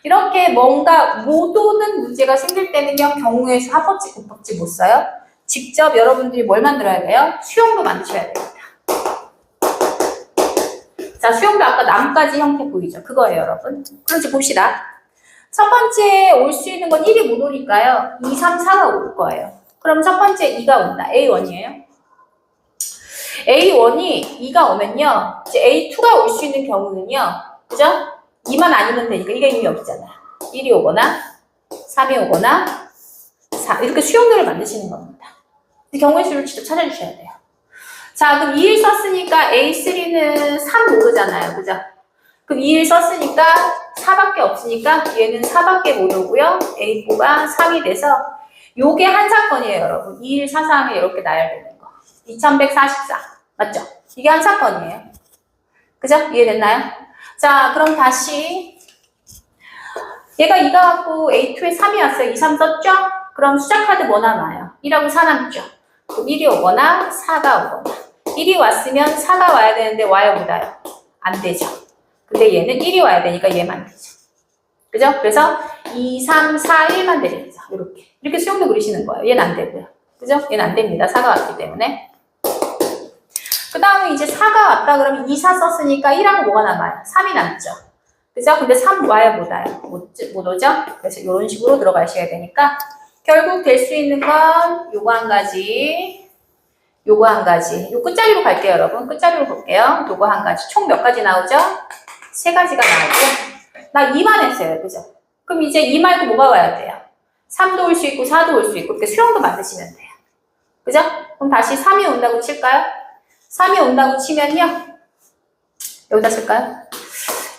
이렇게 뭔가 못 오는 문제가 생길 때는요, 경우의 수 합법칙, 불법칙 못 써요. 직접 여러분들이 뭘 만들어야 돼요? 수용도 만드셔야 됩니다. 자, 수용도 아까 나뭇가지 형태 보이죠? 그거예요, 여러분. 그런지 봅시다. 첫 번째 올 수 있는 건 1이 못 오니까요. 2, 3, 4가 올 거예요. 그럼 첫 번째 2가 온다. A1이에요. A1이 2가 오면요. 이제 A2가 올 수 있는 경우는요. 그죠? 2만 아니면 되니까 이게 의미 없잖아요. 1이 오거나 3이 오거나 4 이렇게 수용도를 만드시는 겁니다. 경우의 수를 직접 찾아주셔야 돼요. 자, 그럼 2일 썼으니까 A3는 3 오르잖아요. 그죠? 그럼 2일 썼으니까 4밖에 없으니까 얘는 4밖에 못 오고요. A4가 3이 돼서 요게 한 사건이에요, 여러분. 2일 4, 4 하면 이렇게 나열되는 거. 2144. 맞죠? 이게 한 사건이에요. 그죠? 이해됐나요? 자, 그럼 다시 얘가 2가 왔고 A2에 3이 왔어요. 2, 3 썼죠? 그럼 숫자 카드 뭐 남아요? 1하고 4 남죠? 그럼 1이 오거나 4가 오거나 1이 왔으면 4가 와야 되는데 와요 못 와요? 안 되죠. 근데 얘는 1이 와야 되니까 얘만 되죠. 그죠? 그래서 2, 3, 4, 1만 되겠죠. 이렇게 수용도 그리시는 거예요. 얘는 안 되고요. 그죠? 얘는 안 됩니다. 4가 왔기 때문에. 그 다음에 이제 4가 왔다 그러면 2, 4 썼으니까 1하고 뭐가 남아요? 3이 남죠. 그죠? 근데 3 와요 못 와요? 못 오죠? 그래서 이런 식으로 들어가셔야 되니까 결국 될 수 있는 건 요거 한 가지, 요거 한 가지. 요 끝자리로 갈게요, 여러분. 끝자리로 볼게요. 요거 한 가지. 총 몇 가지 나오죠? 3가지가 나오고. 나 2만 했어요. 그죠? 그럼 이제 2 말고 뭐가 와야 돼요? 3도 올 수 있고 4도 올 수 있고 이렇게 수용도 만드시면 돼요. 그죠? 그럼 다시 3이 온다고 칠까요? 3이 온다고 치면요. 여기다 쓸까요?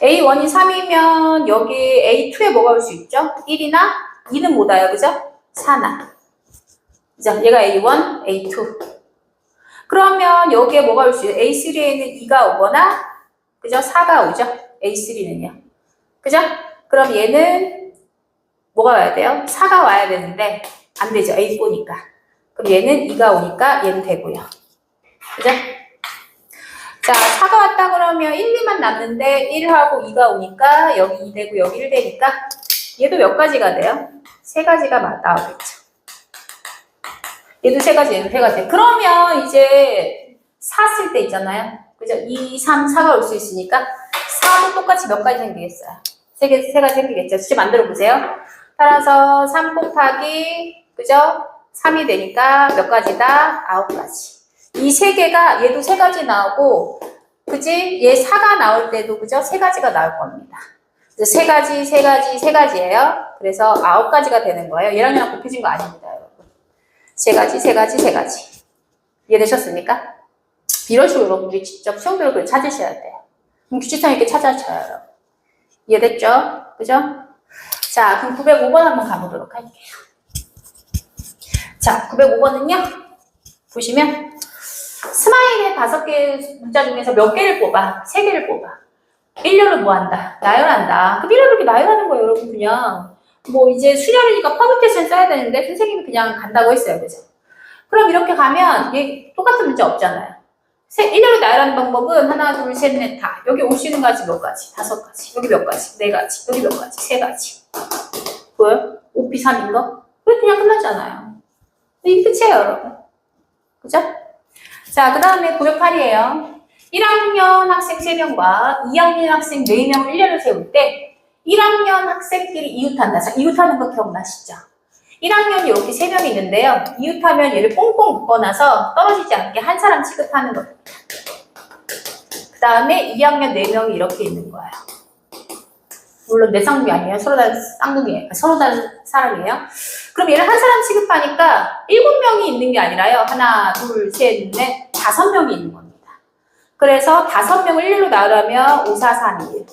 A1이 3이면 여기 A2에 뭐가 올 수 있죠? 1이나 2는 못 와요. 그죠? 4나. 그죠? 얘가 A1, A2. 그러면 여기에 뭐가 올 수 있어요? A3에는 2가 오거나 그죠? 4가 오죠? A3는요. 그죠? 그럼 얘는 뭐가 와야 돼요? 4가 와야 되는데 안 되죠. A4니까. 그럼 얘는 2가 오니까 얘는 되고요. 그죠? 자, 4가 왔다 그러면 1, 2만 남는데 1하고 2가 오니까 여기 2 되고 여기 1 되니까 얘도 몇 가지가 돼요? 3가지가 나오겠죠. 얘도 3가지, 얘도 3가지. 그러면 이제 4 쓸 때 있잖아요. 그죠? 2, 3, 4가 올 수 있으니까 4도 똑같이 몇 가지 생기겠어요? 3가지 생기겠죠. 직접 만들어 보세요. 따라서 3 곱하기, 그죠? 3이 되니까 몇 가지다? 9가지. 이 3개가 얘도 3가지 나오고, 그지? 얘 4가 나올 때도, 그죠? 3가지가 나올 겁니다. 3가지, 3가지, 3가지예요. 그래서 9가지가 되는 거예요. 얘랑 얘랑 곱해진 거 아닙니다, 여러분. 3가지, 3가지, 3가지. 이해되셨습니까? 이런 식으로 여러분들이 직접 수용도를 찾으셔야 돼요. 그럼 규칙성 있게 찾아줘요, 여러분. 이해됐죠? 그죠? 자, 그럼 905번 한번 가보도록 할게요. 자, 905번은요, 보시면, 스마일의 5개의 문자 중에서 몇 개를 뽑아? 3개를 뽑아. 일렬로 뭐 한다? 나열한다. 그럼 일렬로 이렇게 나열하는 거예요, 여러분. 그냥. 뭐 이제 수련이니까 퍼뮤테이션 써야 되는데 선생님이 그냥 간다고 했어요. 그죠? 그럼 이렇게 가면 얘 똑같은 문자 없잖아요. 일렬로 나열하는 방법은 하나, 둘, 셋, 넷, 다. 여기 올 수 있는 가지 몇 가지? 5가지. 여기 몇 가지? 4가지. 여기 몇 가지? 3가지. 보여요? 5P 3인 거? 그냥 끝났잖아요. 이게 끝이에요, 여러분. 그죠? 자, 그 다음에 908이에요. 1학년 학생 3명과 2학년 학생 4명을 일렬로 세울 때 1학년 학생끼리 이웃한다. 자, 이웃하는 거 기억나시죠? 1학년이 이렇게 3명이 있는데요. 이웃하면 얘를 꽁꽁 묶어놔서 떨어지지 않게 한 사람 취급하는 겁니다. 그 다음에 2학년 4명이 이렇게 있는 거예요. 물론 내 쌍둥이 아니에요. 서로 다른 쌍둥이에요. 서로 다른 사람이에요. 그럼 얘를 한 사람 취급하니까 7명이 있는 게 아니라요. 하나, 둘, 셋, 넷, 5명이 있는 겁니다. 그래서 5명을 일렬로 나누면 5, 4, 3, 2, 1.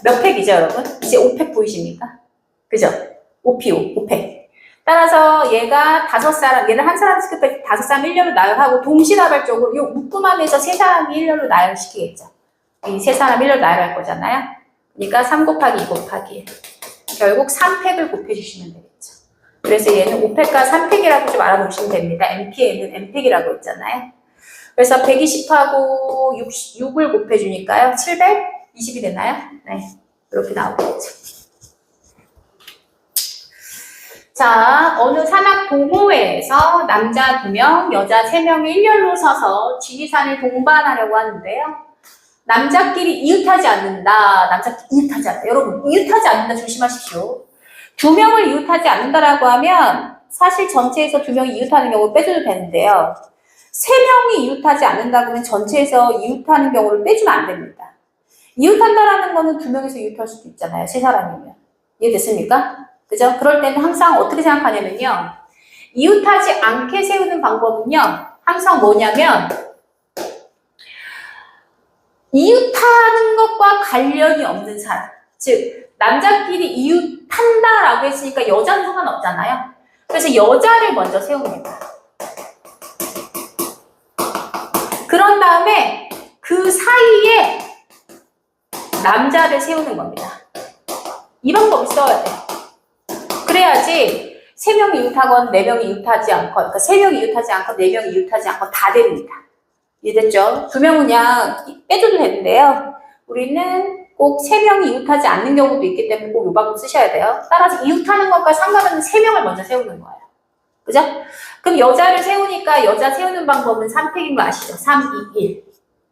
몇 팩이죠, 여러분? 이제 5팩 보이십니까? 그죠? 5P5, 5팩. 따라서 얘가 5사람, 얘를 한 사람 취급할 때 5사람 일렬로 나열하고 동시다발적으로 이 묶음 안에서 3사람이 일렬로 나열시키겠죠. 이 3사람 일렬로 나열할 거잖아요. 그러니까 3 곱하기 2 곱하기 1. 결국 3팩을 곱해주시면 되겠죠. 그래서 얘는 5팩과 3팩이라고 좀 알아보시면 됩니다. MP에는 M팩이라고 있잖아요. 그래서 120하고 6을 곱해주니까요. 700, 20이 됐나요? 네. 이렇게 나오겠죠. 자, 어느 산악 동호회에서 남자 2명, 여자 3명이 일렬로 서서 지리산을 동반하려고 하는데요. 남자끼리 이웃하지 않는다. 남자끼리 이웃하지 않는다. 여러분, 이웃하지 않는다 조심하십시오. 2명을 이웃하지 않는다라고 하면 사실 전체에서 2명이 이웃하는 경우를 빼줘도 되는데요. 3명이 이웃하지 않는다고 하면 전체에서 이웃하는 경우를 빼주면 안 됩니다. 이웃한다라는 거는 2명에서 이웃할 수도 있잖아요. 3사람이면. 이해됐습니까? 그죠? 그럴 때는 항상 어떻게 생각하냐면요. 이웃하지 않게 세우는 방법은요. 항상 뭐냐면 이웃하는 것과 관련이 없는 사람. 즉 남자끼리 이웃한다라고 했으니까 여자는 상관없잖아요. 그래서 여자를 먼저 세웁니다. 그런 다음에 그 사이에 남자를 세우는 겁니다. 이 방법을 써야 돼요. 그래야지 3명이 이웃하건 4명이 이웃하지 않건, 그러니까 3명이 이웃하지 않건 4명이 이웃하지 않건 다 됩니다. 이해됐죠? 2명은 그냥 빼줘도 되는데요. 우리는 꼭 3명이 이웃하지 않는 경우도 있기 때문에 꼭 이 방법 쓰셔야 돼요. 따라서 이웃하는 것과 상관없는 3명을 먼저 세우는 거예요. 그죠? 그럼 여자를 세우니까 여자 세우는 방법은 3팩인 거 아시죠? 3, 2, 1.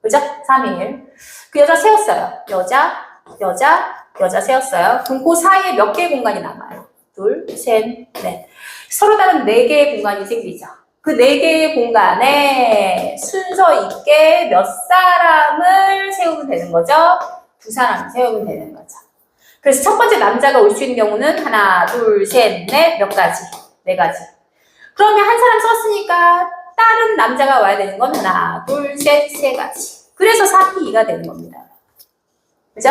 그죠? 3, 2, 1. 그 여자 세웠어요. 여자 세웠어요. 그럼 그 사이에 몇 개의 공간이 남아요? 둘, 셋, 넷. 서로 다른 4개의 공간이 생기죠. 그 4개의 공간에 순서 있게 몇 사람을 세우면 되는 거죠? 2사람을 세우면 되는 거죠. 그래서 첫 번째 남자가 올 수 있는 경우는 하나, 둘, 셋, 넷, 몇 가지? 4가지. 그러면 한 사람 썼으니까 다른 남자가 와야 되는 건 하나, 둘, 셋, 3가지. 그래서 4P2가 되는 겁니다. 그죠?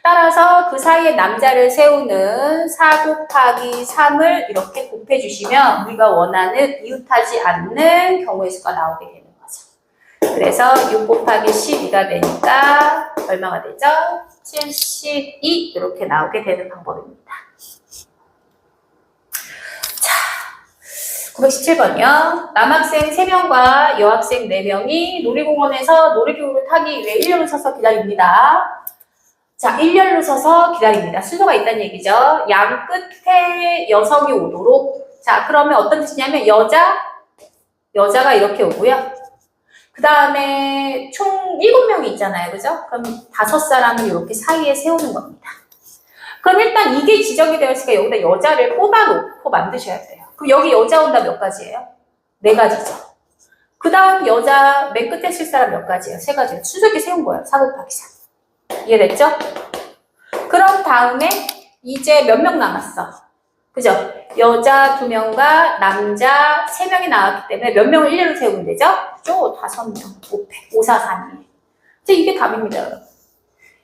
따라서 그 사이에 남자를 세우는 4 곱하기 3을 이렇게 곱해주시면 우리가 원하는 이웃하지 않는 경우의 수가 나오게 되는 거죠. 그래서 6 곱하기 12가 되니까 얼마가 되죠? 72 이렇게 나오게 되는 방법입니다. 자, 917번이요. 남학생 3명과 여학생 4명이 놀이공원에서 놀이기구를 타기 위해 일렬로 서서 기다립니다. 자, 일렬로 서서 기다립니다. 순서가 있다는 얘기죠. 양 끝에 여성이 오도록. 자, 그러면 어떤 뜻이냐면 여자가 이렇게 오고요. 그 다음에 총 7명이 있잖아요. 그죠? 그럼 5사람을 이렇게 사이에 세우는 겁니다. 그럼 일단 이게 지정이 되어 있으니까 여기다 여자를 뽑아놓고 만드셔야 돼요. 그럼 여기 여자 온다 몇 가지예요? 4가지죠. 그 다음 여자 맨 끝에 쓸 사람 몇 가지예요? 3가지예요. 순서있게 세운 거예요. 4 곱하기 3. 이해됐죠? 그럼 다음에 이제 몇 명 남았어? 그죠? 여자 2명과 남자 3명이 나왔기 때문에 몇 명을 일렬로 세우면 되죠? 그죠? 5명, 5, 4, 3, 2. 이제 이게 답입니다, 여러분.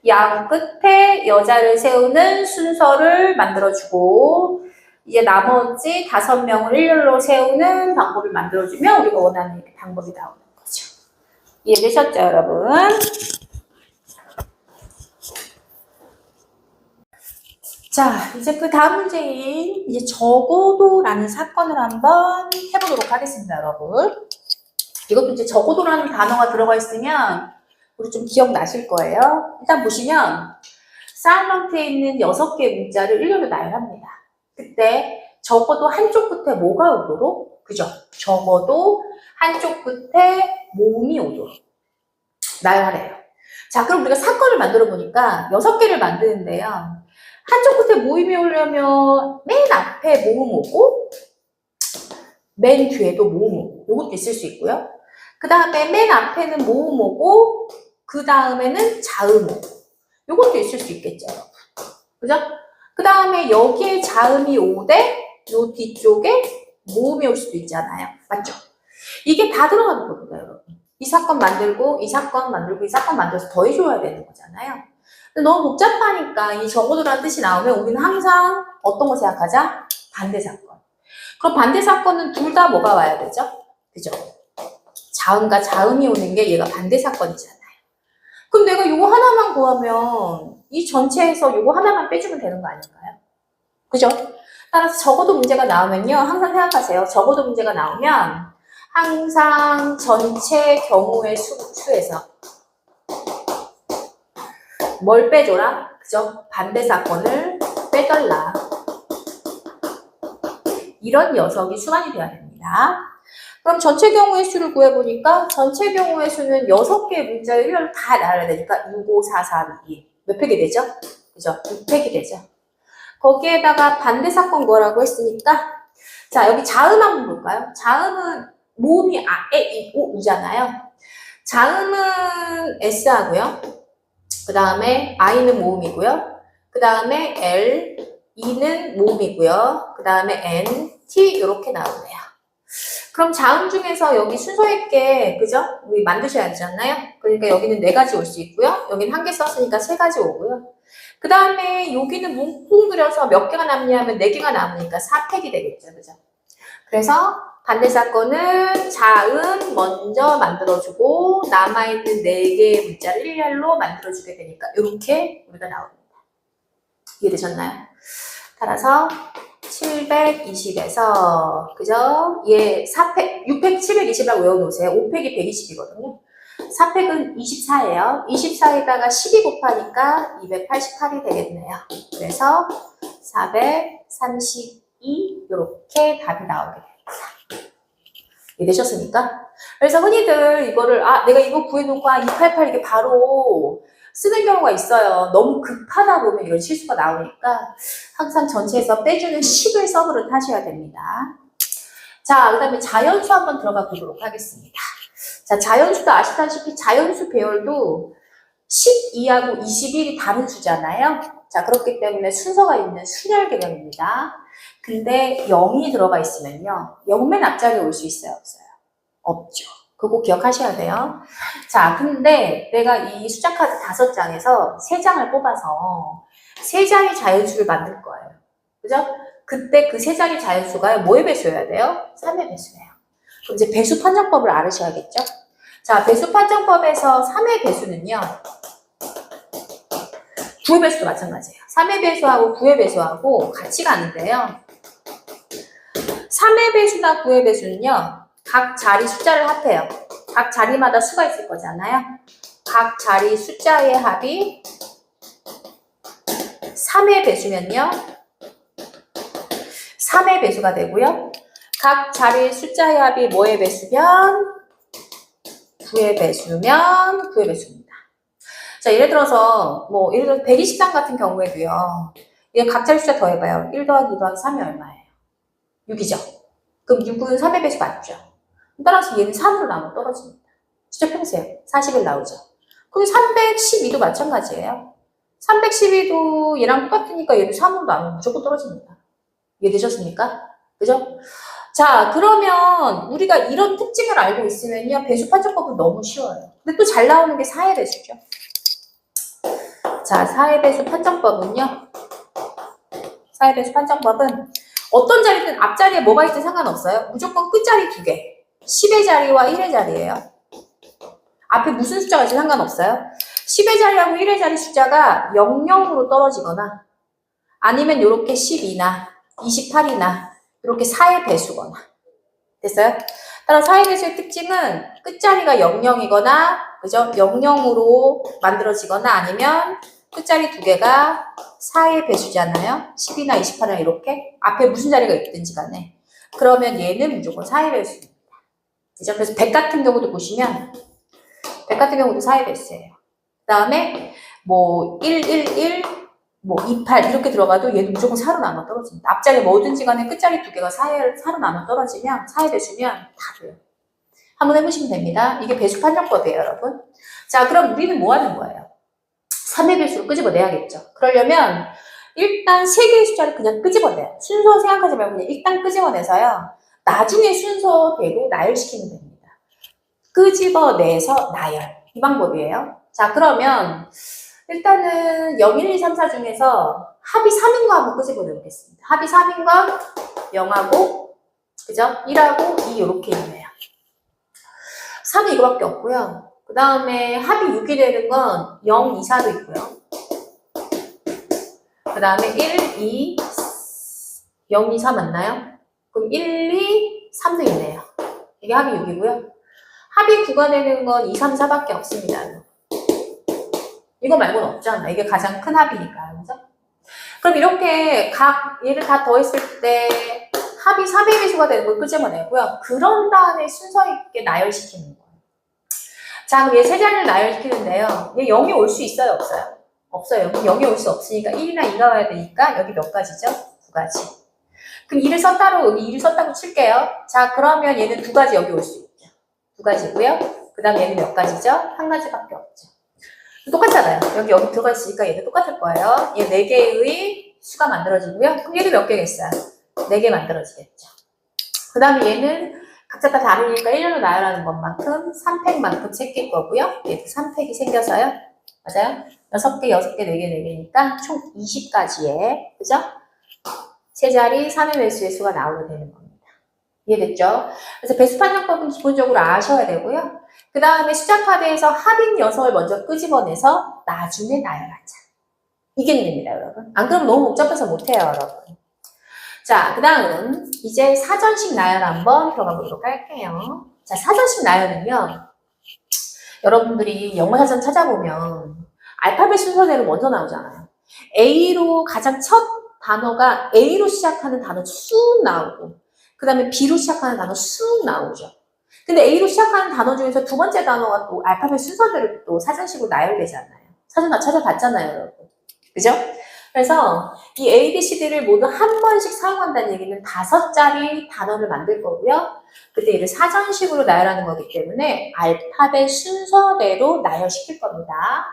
양 끝에 여자를 세우는 순서를 만들어주고 이제 나머지 5명을 일렬로 세우는 방법을 만들어주면 우리가 원하는 방법이 나오는 거죠. 이해되셨죠, 여러분? 자, 이제 그 다음 문제인 이제 적어도라는 사건을 한번 해보도록 하겠습니다, 여러분. 이것도 이제 적어도라는 단어가 들어가 있으면 우리 좀 기억나실 거예요. 일단 보시면 사일런트에 있는 6개의 문자를 일렬로 나열합니다. 그때 적어도 한쪽 끝에 뭐가 오도록? 그죠? 적어도 한쪽 끝에 모음이 오도록 나열하래요. 자, 그럼 우리가 사건을 만들어 보니까 6개를 만드는데요. 한쪽 끝에 모음이 오려면 맨 앞에 모음 오고 맨 뒤에도 모음 오고 요것도 있을 수 있고요. 그 다음에 맨 앞에는 모음 오고 그 다음에는 자음 오고 요것도 있을 수 있겠죠, 여러분. 그죠? 그 다음에 여기에 자음이 오되 요 뒤쪽에 모음이 올 수도 있잖아요. 맞죠? 이게 다 들어가는 겁니다, 여러분. 이 사건 만들고 이 사건 만들고 이 사건 만들어서 더해줘야 되는 거잖아요. 근데 너무 복잡하니까 이 적어도라는 뜻이 나오면 우리는 항상 어떤 거 생각하자? 반대 사건. 그럼 반대 사건은 둘 다 뭐가 와야 되죠? 그죠? 자음과 자음이 오는 게 얘가 반대 사건이잖아요. 그럼 내가 요거 하나만 구하면 이 전체에서 요거 하나만 빼주면 되는 거 아닌가요? 그죠? 따라서 적어도 문제가 나오면요. 항상 생각하세요. 적어도 문제가 나오면 항상 전체 경우의 수에서 뭘 빼줘라? 그죠? 반대 사건을 빼달라. 이런 녀석이 수반이 돼야 됩니다. 그럼 전체 경우의 수를 구해보니까 전체 경우의 수는 6개의 문자의 일렬로 다 나눠야 되니까 6, 5, 4, 3, 2. 몇 팩이 되죠? 그죠? 6팩이 되죠. 거기에다가 반대 사건 뭐라고 했으니까 자, 여기 자음 한번 볼까요? 자음은 모음이 에, 이, 오, 우잖아요. 자음은 S 하고요. 그 다음에 I는 모음이고요. 그 다음에 L, E는 모음이고요. 그 다음에 N, T 이렇게 나오네요. 그럼 자음 중에서 여기 순서 있게 그죠? 우리 만드셔야 되지 않나요? 그러니까 여기는 4가지 올 수 있고요. 여기는 1개 썼으니까 3가지 오고요. 그 다음에 여기는 뭉뭉 그려서 몇 개가 남냐면 4개가 남으니까 4팩이 되겠죠. 그죠? 그래서 반대 사건은 자음 먼저 만들어주고 남아있는 4개의 문자를 일렬로 만들어주게 되니까 이렇게 우리가 나옵니다. 이해되셨나요? 따라서 720에서 그죠? 얘 4팩, 6팩 720이라고 외워놓으세요. 5팩이 120이거든요. 4팩은 24예요. 24에다가 12 곱하니까 288이 되겠네요. 그래서 432 이렇게 답이 나오게 됩니다. 이해되셨습니까? 그래서 흔히들 이거를 내가 이거 구해놓고 288 이게 바로 쓰는 경우가 있어요. 너무 급하다 보면 이런 실수가 나오니까 항상 전체에서 빼주는 10을 써버릇 하셔야 됩니다. 자, 그 다음에 자연수 한번 들어가 보도록 하겠습니다. 자, 자연수도 아시다시피 자연수 배열도 12하고 21이 다른 수잖아요. 자, 그렇기 때문에 순서가 있는 순열 개념입니다. 근데 0이 들어가 있으면요. 0맨 앞자리에 올 수 있어요? 없어요? 없죠. 그거 기억하셔야 돼요. 자, 근데 내가 이 숫자 카드 5장에서 3장을 뽑아서 3장의 자연수를 만들 거예요. 그죠? 그때 그 3장의 자연수가 뭐의 배수여야 돼요? 3의 배수예요. 그럼 이제 배수 판정법을 알으셔야겠죠? 자, 배수 판정법에서 3의 배수는요. 9의 배수도 마찬가지예요. 3의 배수하고 9의 배수하고 같이 가는데요. 3의 배수나 9의 배수는요. 각 자리 숫자를 합해요. 각 자리마다 수가 있을 거잖아요. 각 자리 숫자의 합이 3의 배수면요. 3의 배수가 되고요. 각 자리 숫자의 합이 뭐의 배수면? 9의 배수면 9의 배수입니다. 자, 예를 들어서 120장 같은 경우에도요. 이게 각 자리 숫자 더해봐요. 1 더하기 2 더하기 3이 얼마예요? 6이죠. 그럼 6은 3의 배수 맞죠? 따라서 얘는 3으로 나눠 떨어집니다. 숫자 펴보세요. 40일 나오죠. 그럼 312도 마찬가지예요. 312도 얘랑 똑같으니까 얘도 3으로 나누면 무조건 떨어집니다. 이해되셨습니까? 그죠? 자, 그러면 우리가 이런 특징을 알고 있으면요. 배수 판정법은 너무 쉬워요. 근데 또 잘 나오는 게 4의 배수죠. 자, 4의 배수 판정법은요. 4의 배수 판정법은 어떤 자리든 앞자리에 뭐가 있든 상관없어요. 무조건 끝자리 2개. 10의 자리와 1의 자리예요. 앞에 무슨 숫자가 있든 상관없어요. 10의 자리하고 1의 자리 숫자가 00으로 떨어지거나 아니면 이렇게 12나 28이나 이렇게 4의 배수거나 됐어요? 따라 4의 배수의 특징은 끝자리가 00이거나 그죠? 00으로 만들어지거나 아니면 끝자리 2개가 4의 배수잖아요. 10이나 28이나 이렇게 앞에 무슨 자리가 있든지 간에 그러면 얘는 무조건 4의 배수입니다. 그죠? 그래서 100 같은 경우도 보시면 100 같은 경우도 4의 배수예요. 그 다음에 111, 28 이렇게 들어가도 얘도 무조건 4로 나눠 떨어집니다. 앞자리 뭐든지 간에 끝자리 2개가 4로 나눠 떨어지면 4의 배수면 다 돼요. 한번 해보시면 됩니다. 이게 배수 판정법이에요, 여러분. 자, 그럼 우리는 뭐 하는 거예요? 3의 배수로 끄집어내야겠죠. 그러려면 일단 3개의 숫자를 그냥 끄집어내요. 순서 생각하지 말고 그냥 일단 끄집어내서요. 나중에 순서대로 나열시키면 됩니다. 끄집어내서 나열. 이 방법이에요. 자, 그러면 일단은 0, 1, 2, 3, 4 중에서 합이 3인 거 한번 끄집어내보겠습니다. 합이 3인 거 0하고 그죠? 1하고 2 이렇게 있네요. 3은 이거밖에 없고요. 그 다음에 합이 6이 되는 건 0, 2, 4도 있고요. 그 다음에 1, 2, 0, 2, 4 맞나요? 그럼 1, 2, 3도 있네요. 이게 합이 6이고요. 합이 9가 되는 건 2, 3, 4밖에 없습니다. 이거 말고는 없잖아. 이게 가장 큰 합이니까. 그죠? 그럼 이렇게 각 얘를 다 더했을 때 합이 4배의 배수가 되는 걸 끄집어내고요. 그런 다음에 순서 있게 나열시키는 거예요. 자, 그럼 얘 세 자리를 나열시키는데요. 얘 0이 올 수 있어요? 없어요? 없어요. 0이 올 수 없으니까 1이나 2가 와야 되니까 여기 몇 가지죠? 2가지. 그럼 2를 썼다로 여기 2를 썼다고 칠게요. 자, 그러면 얘는 2가지 여기 올 수 있죠. 2가지고요. 그 다음에 얘는 몇 가지죠? 1가지밖에 없죠. 똑같잖아요. 여기 들어가 있으니까 얘도 똑같을 거예요. 얘 4개의 수가 만들어지고요. 그럼 얘도 몇 개겠어요? 4개 만들어지겠죠. 그 다음에 얘는 각자 다 다르니까 1년으로 나열하는 것만큼 3팩만큼 챙길 거고요. 얘도 3팩이 생겨서요. 맞아요? 6개, 6개, 4개, 4개니까 총 20가지의, 그죠? 세 자리 3의 배수의 수가 나오게 되는 겁니다. 이해됐죠? 그래서 배수 판정법은 기본적으로 아셔야 되고요. 그 다음에 숫자 카드에서 합인 녀석을 먼저 끄집어내서 나중에 나열하자. 이게 일입니다, 여러분. 안 그러면 너무 복잡해서 못해요, 여러분. 자, 그 다음 이제 사전식 나열 한번 들어가 보도록 할게요. 자, 사전식 나열은요. 여러분들이 영어사전 찾아보면 알파벳 순서대로 먼저 나오잖아요. A로 가장 첫 단어가 A로 시작하는 단어 쑥 나오고 그 다음에 B로 시작하는 단어 쑥 나오죠. 근데 A로 시작하는 단어 중에서 두 번째 단어가 또 알파벳 순서대로 또 사전식으로 나열되잖아요. 사전 다 찾아봤잖아요, 여러분. 그죠? 그래서 이 A, B, C, D를 모두 한 번씩 사용한다는 얘기는 5자리 단어를 만들 거고요. 그때 이를 사전식으로 나열하는 거기 때문에 알파벳 순서대로 나열시킬 겁니다.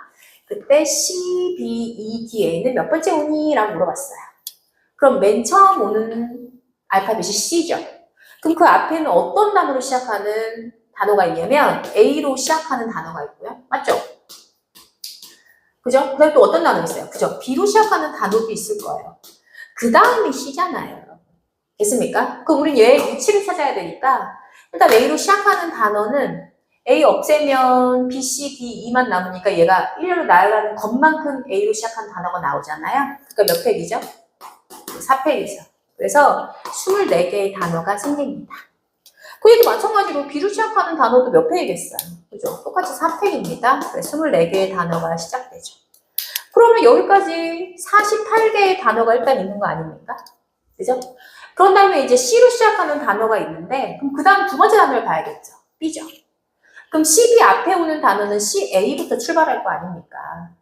그때 C, B, E, D에는 몇 번째 오니? 라고 물어봤어요. 그럼 맨 처음 오는 알파벳이 C죠. 그럼 그 앞에는 어떤 단어로 시작하는 단어가 있냐면 A로 시작하는 단어가 있고요. 맞죠? 그죠? 그 다음에 또 어떤 단어 있어요? 그죠? B로 시작하는 단어도 있을 거예요. 그 다음이 C잖아요. 됐습니까? 그럼 우린 얘의 위치를 찾아야 되니까 일단 A로 시작하는 단어는 A 없애면 B, C, D, E만 남으니까 얘가 1로 나열하는 것만큼 A로 시작하는 단어가 나오잖아요. 그러니까 몇 팩이죠? 4팩이죠. 그래서 24개의 단어가 생깁니다. 그 얘도 마찬가지로 B로 시작하는 단어도 몇 팩이겠어요? 그죠? 똑같이 4팩입니다. 그래서 24개의 단어가 시작되죠. 그러면 여기까지 48개의 단어가 일단 있는 거 아닙니까? 그죠? 그런 다음에 이제 C로 시작하는 단어가 있는데 그럼 그 다음 두 번째 단어를 봐야겠죠. B죠. 그럼 CB 앞에 오는 단어는 CA부터 출발할 거 아닙니까?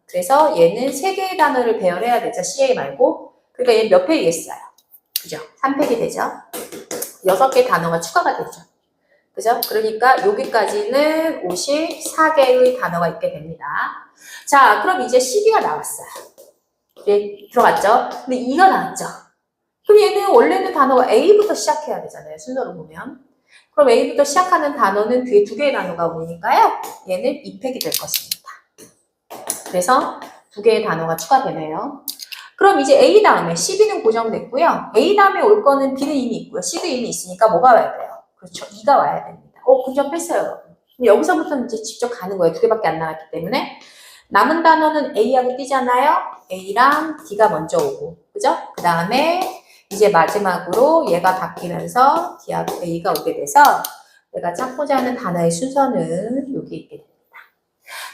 그래서 얘는 3개의 단어를 배열해야 되죠. CA 말고. 그러니까 얘는 몇 팩이겠어요? 그죠? 3팩이 되죠. 6개 단어가 추가가 되죠. 그죠? 그러니까 여기까지는 54개의 단어가 있게 됩니다. 자, 그럼 이제 CB가 나왔어요. 네, 들어갔죠? 근데 E가 나왔죠? 그럼 얘는 원래는 단어가 A부터 시작해야 되잖아요. 순서로 보면. 그럼 A부터 시작하는 단어는 뒤에 2개의 단어가 오니까요. 얘는 2팩이 될 것입니다. 그래서 2개의 단어가 추가되네요. 그럼 이제 A 다음에 CB는 고정됐고요. A 다음에 올 거는 B는 이미 있고요. C도 이미 있으니까 뭐가 와야 돼요? 그렇죠. E가 와야 됩니다. 근접했어요, 여러분. 여기서부터는 이제 직접 가는 거예요. 2개밖에 안 나왔기 때문에. 남은 단어는 A하고 B잖아요. A랑 D가 먼저 오고. 그죠? 그 다음에 이제 마지막으로 얘가 바뀌면서 D하고 A가 오게 돼서 내가 찾고자 하는 단어의 순서는 여기 있게 됩니다.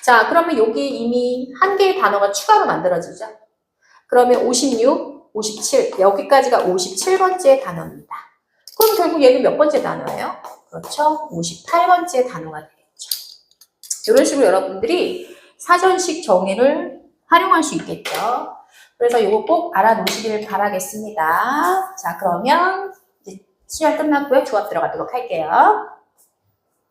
자, 그러면 여기 이미 한 개의 단어가 추가로 만들어지죠. 그러면 56, 57, 여기까지가 57번째 단어입니다. 그럼 결국 얘는 몇 번째 단어예요? 그렇죠. 58번째 단어가 되겠죠. 이런 식으로 여러분들이 사전식 정의를 활용할 수 있겠죠. 그래서 이거 꼭 알아놓으시기를 바라겠습니다. 자, 그러면 이제 시간 끝났고요. 조합 들어가도록 할게요.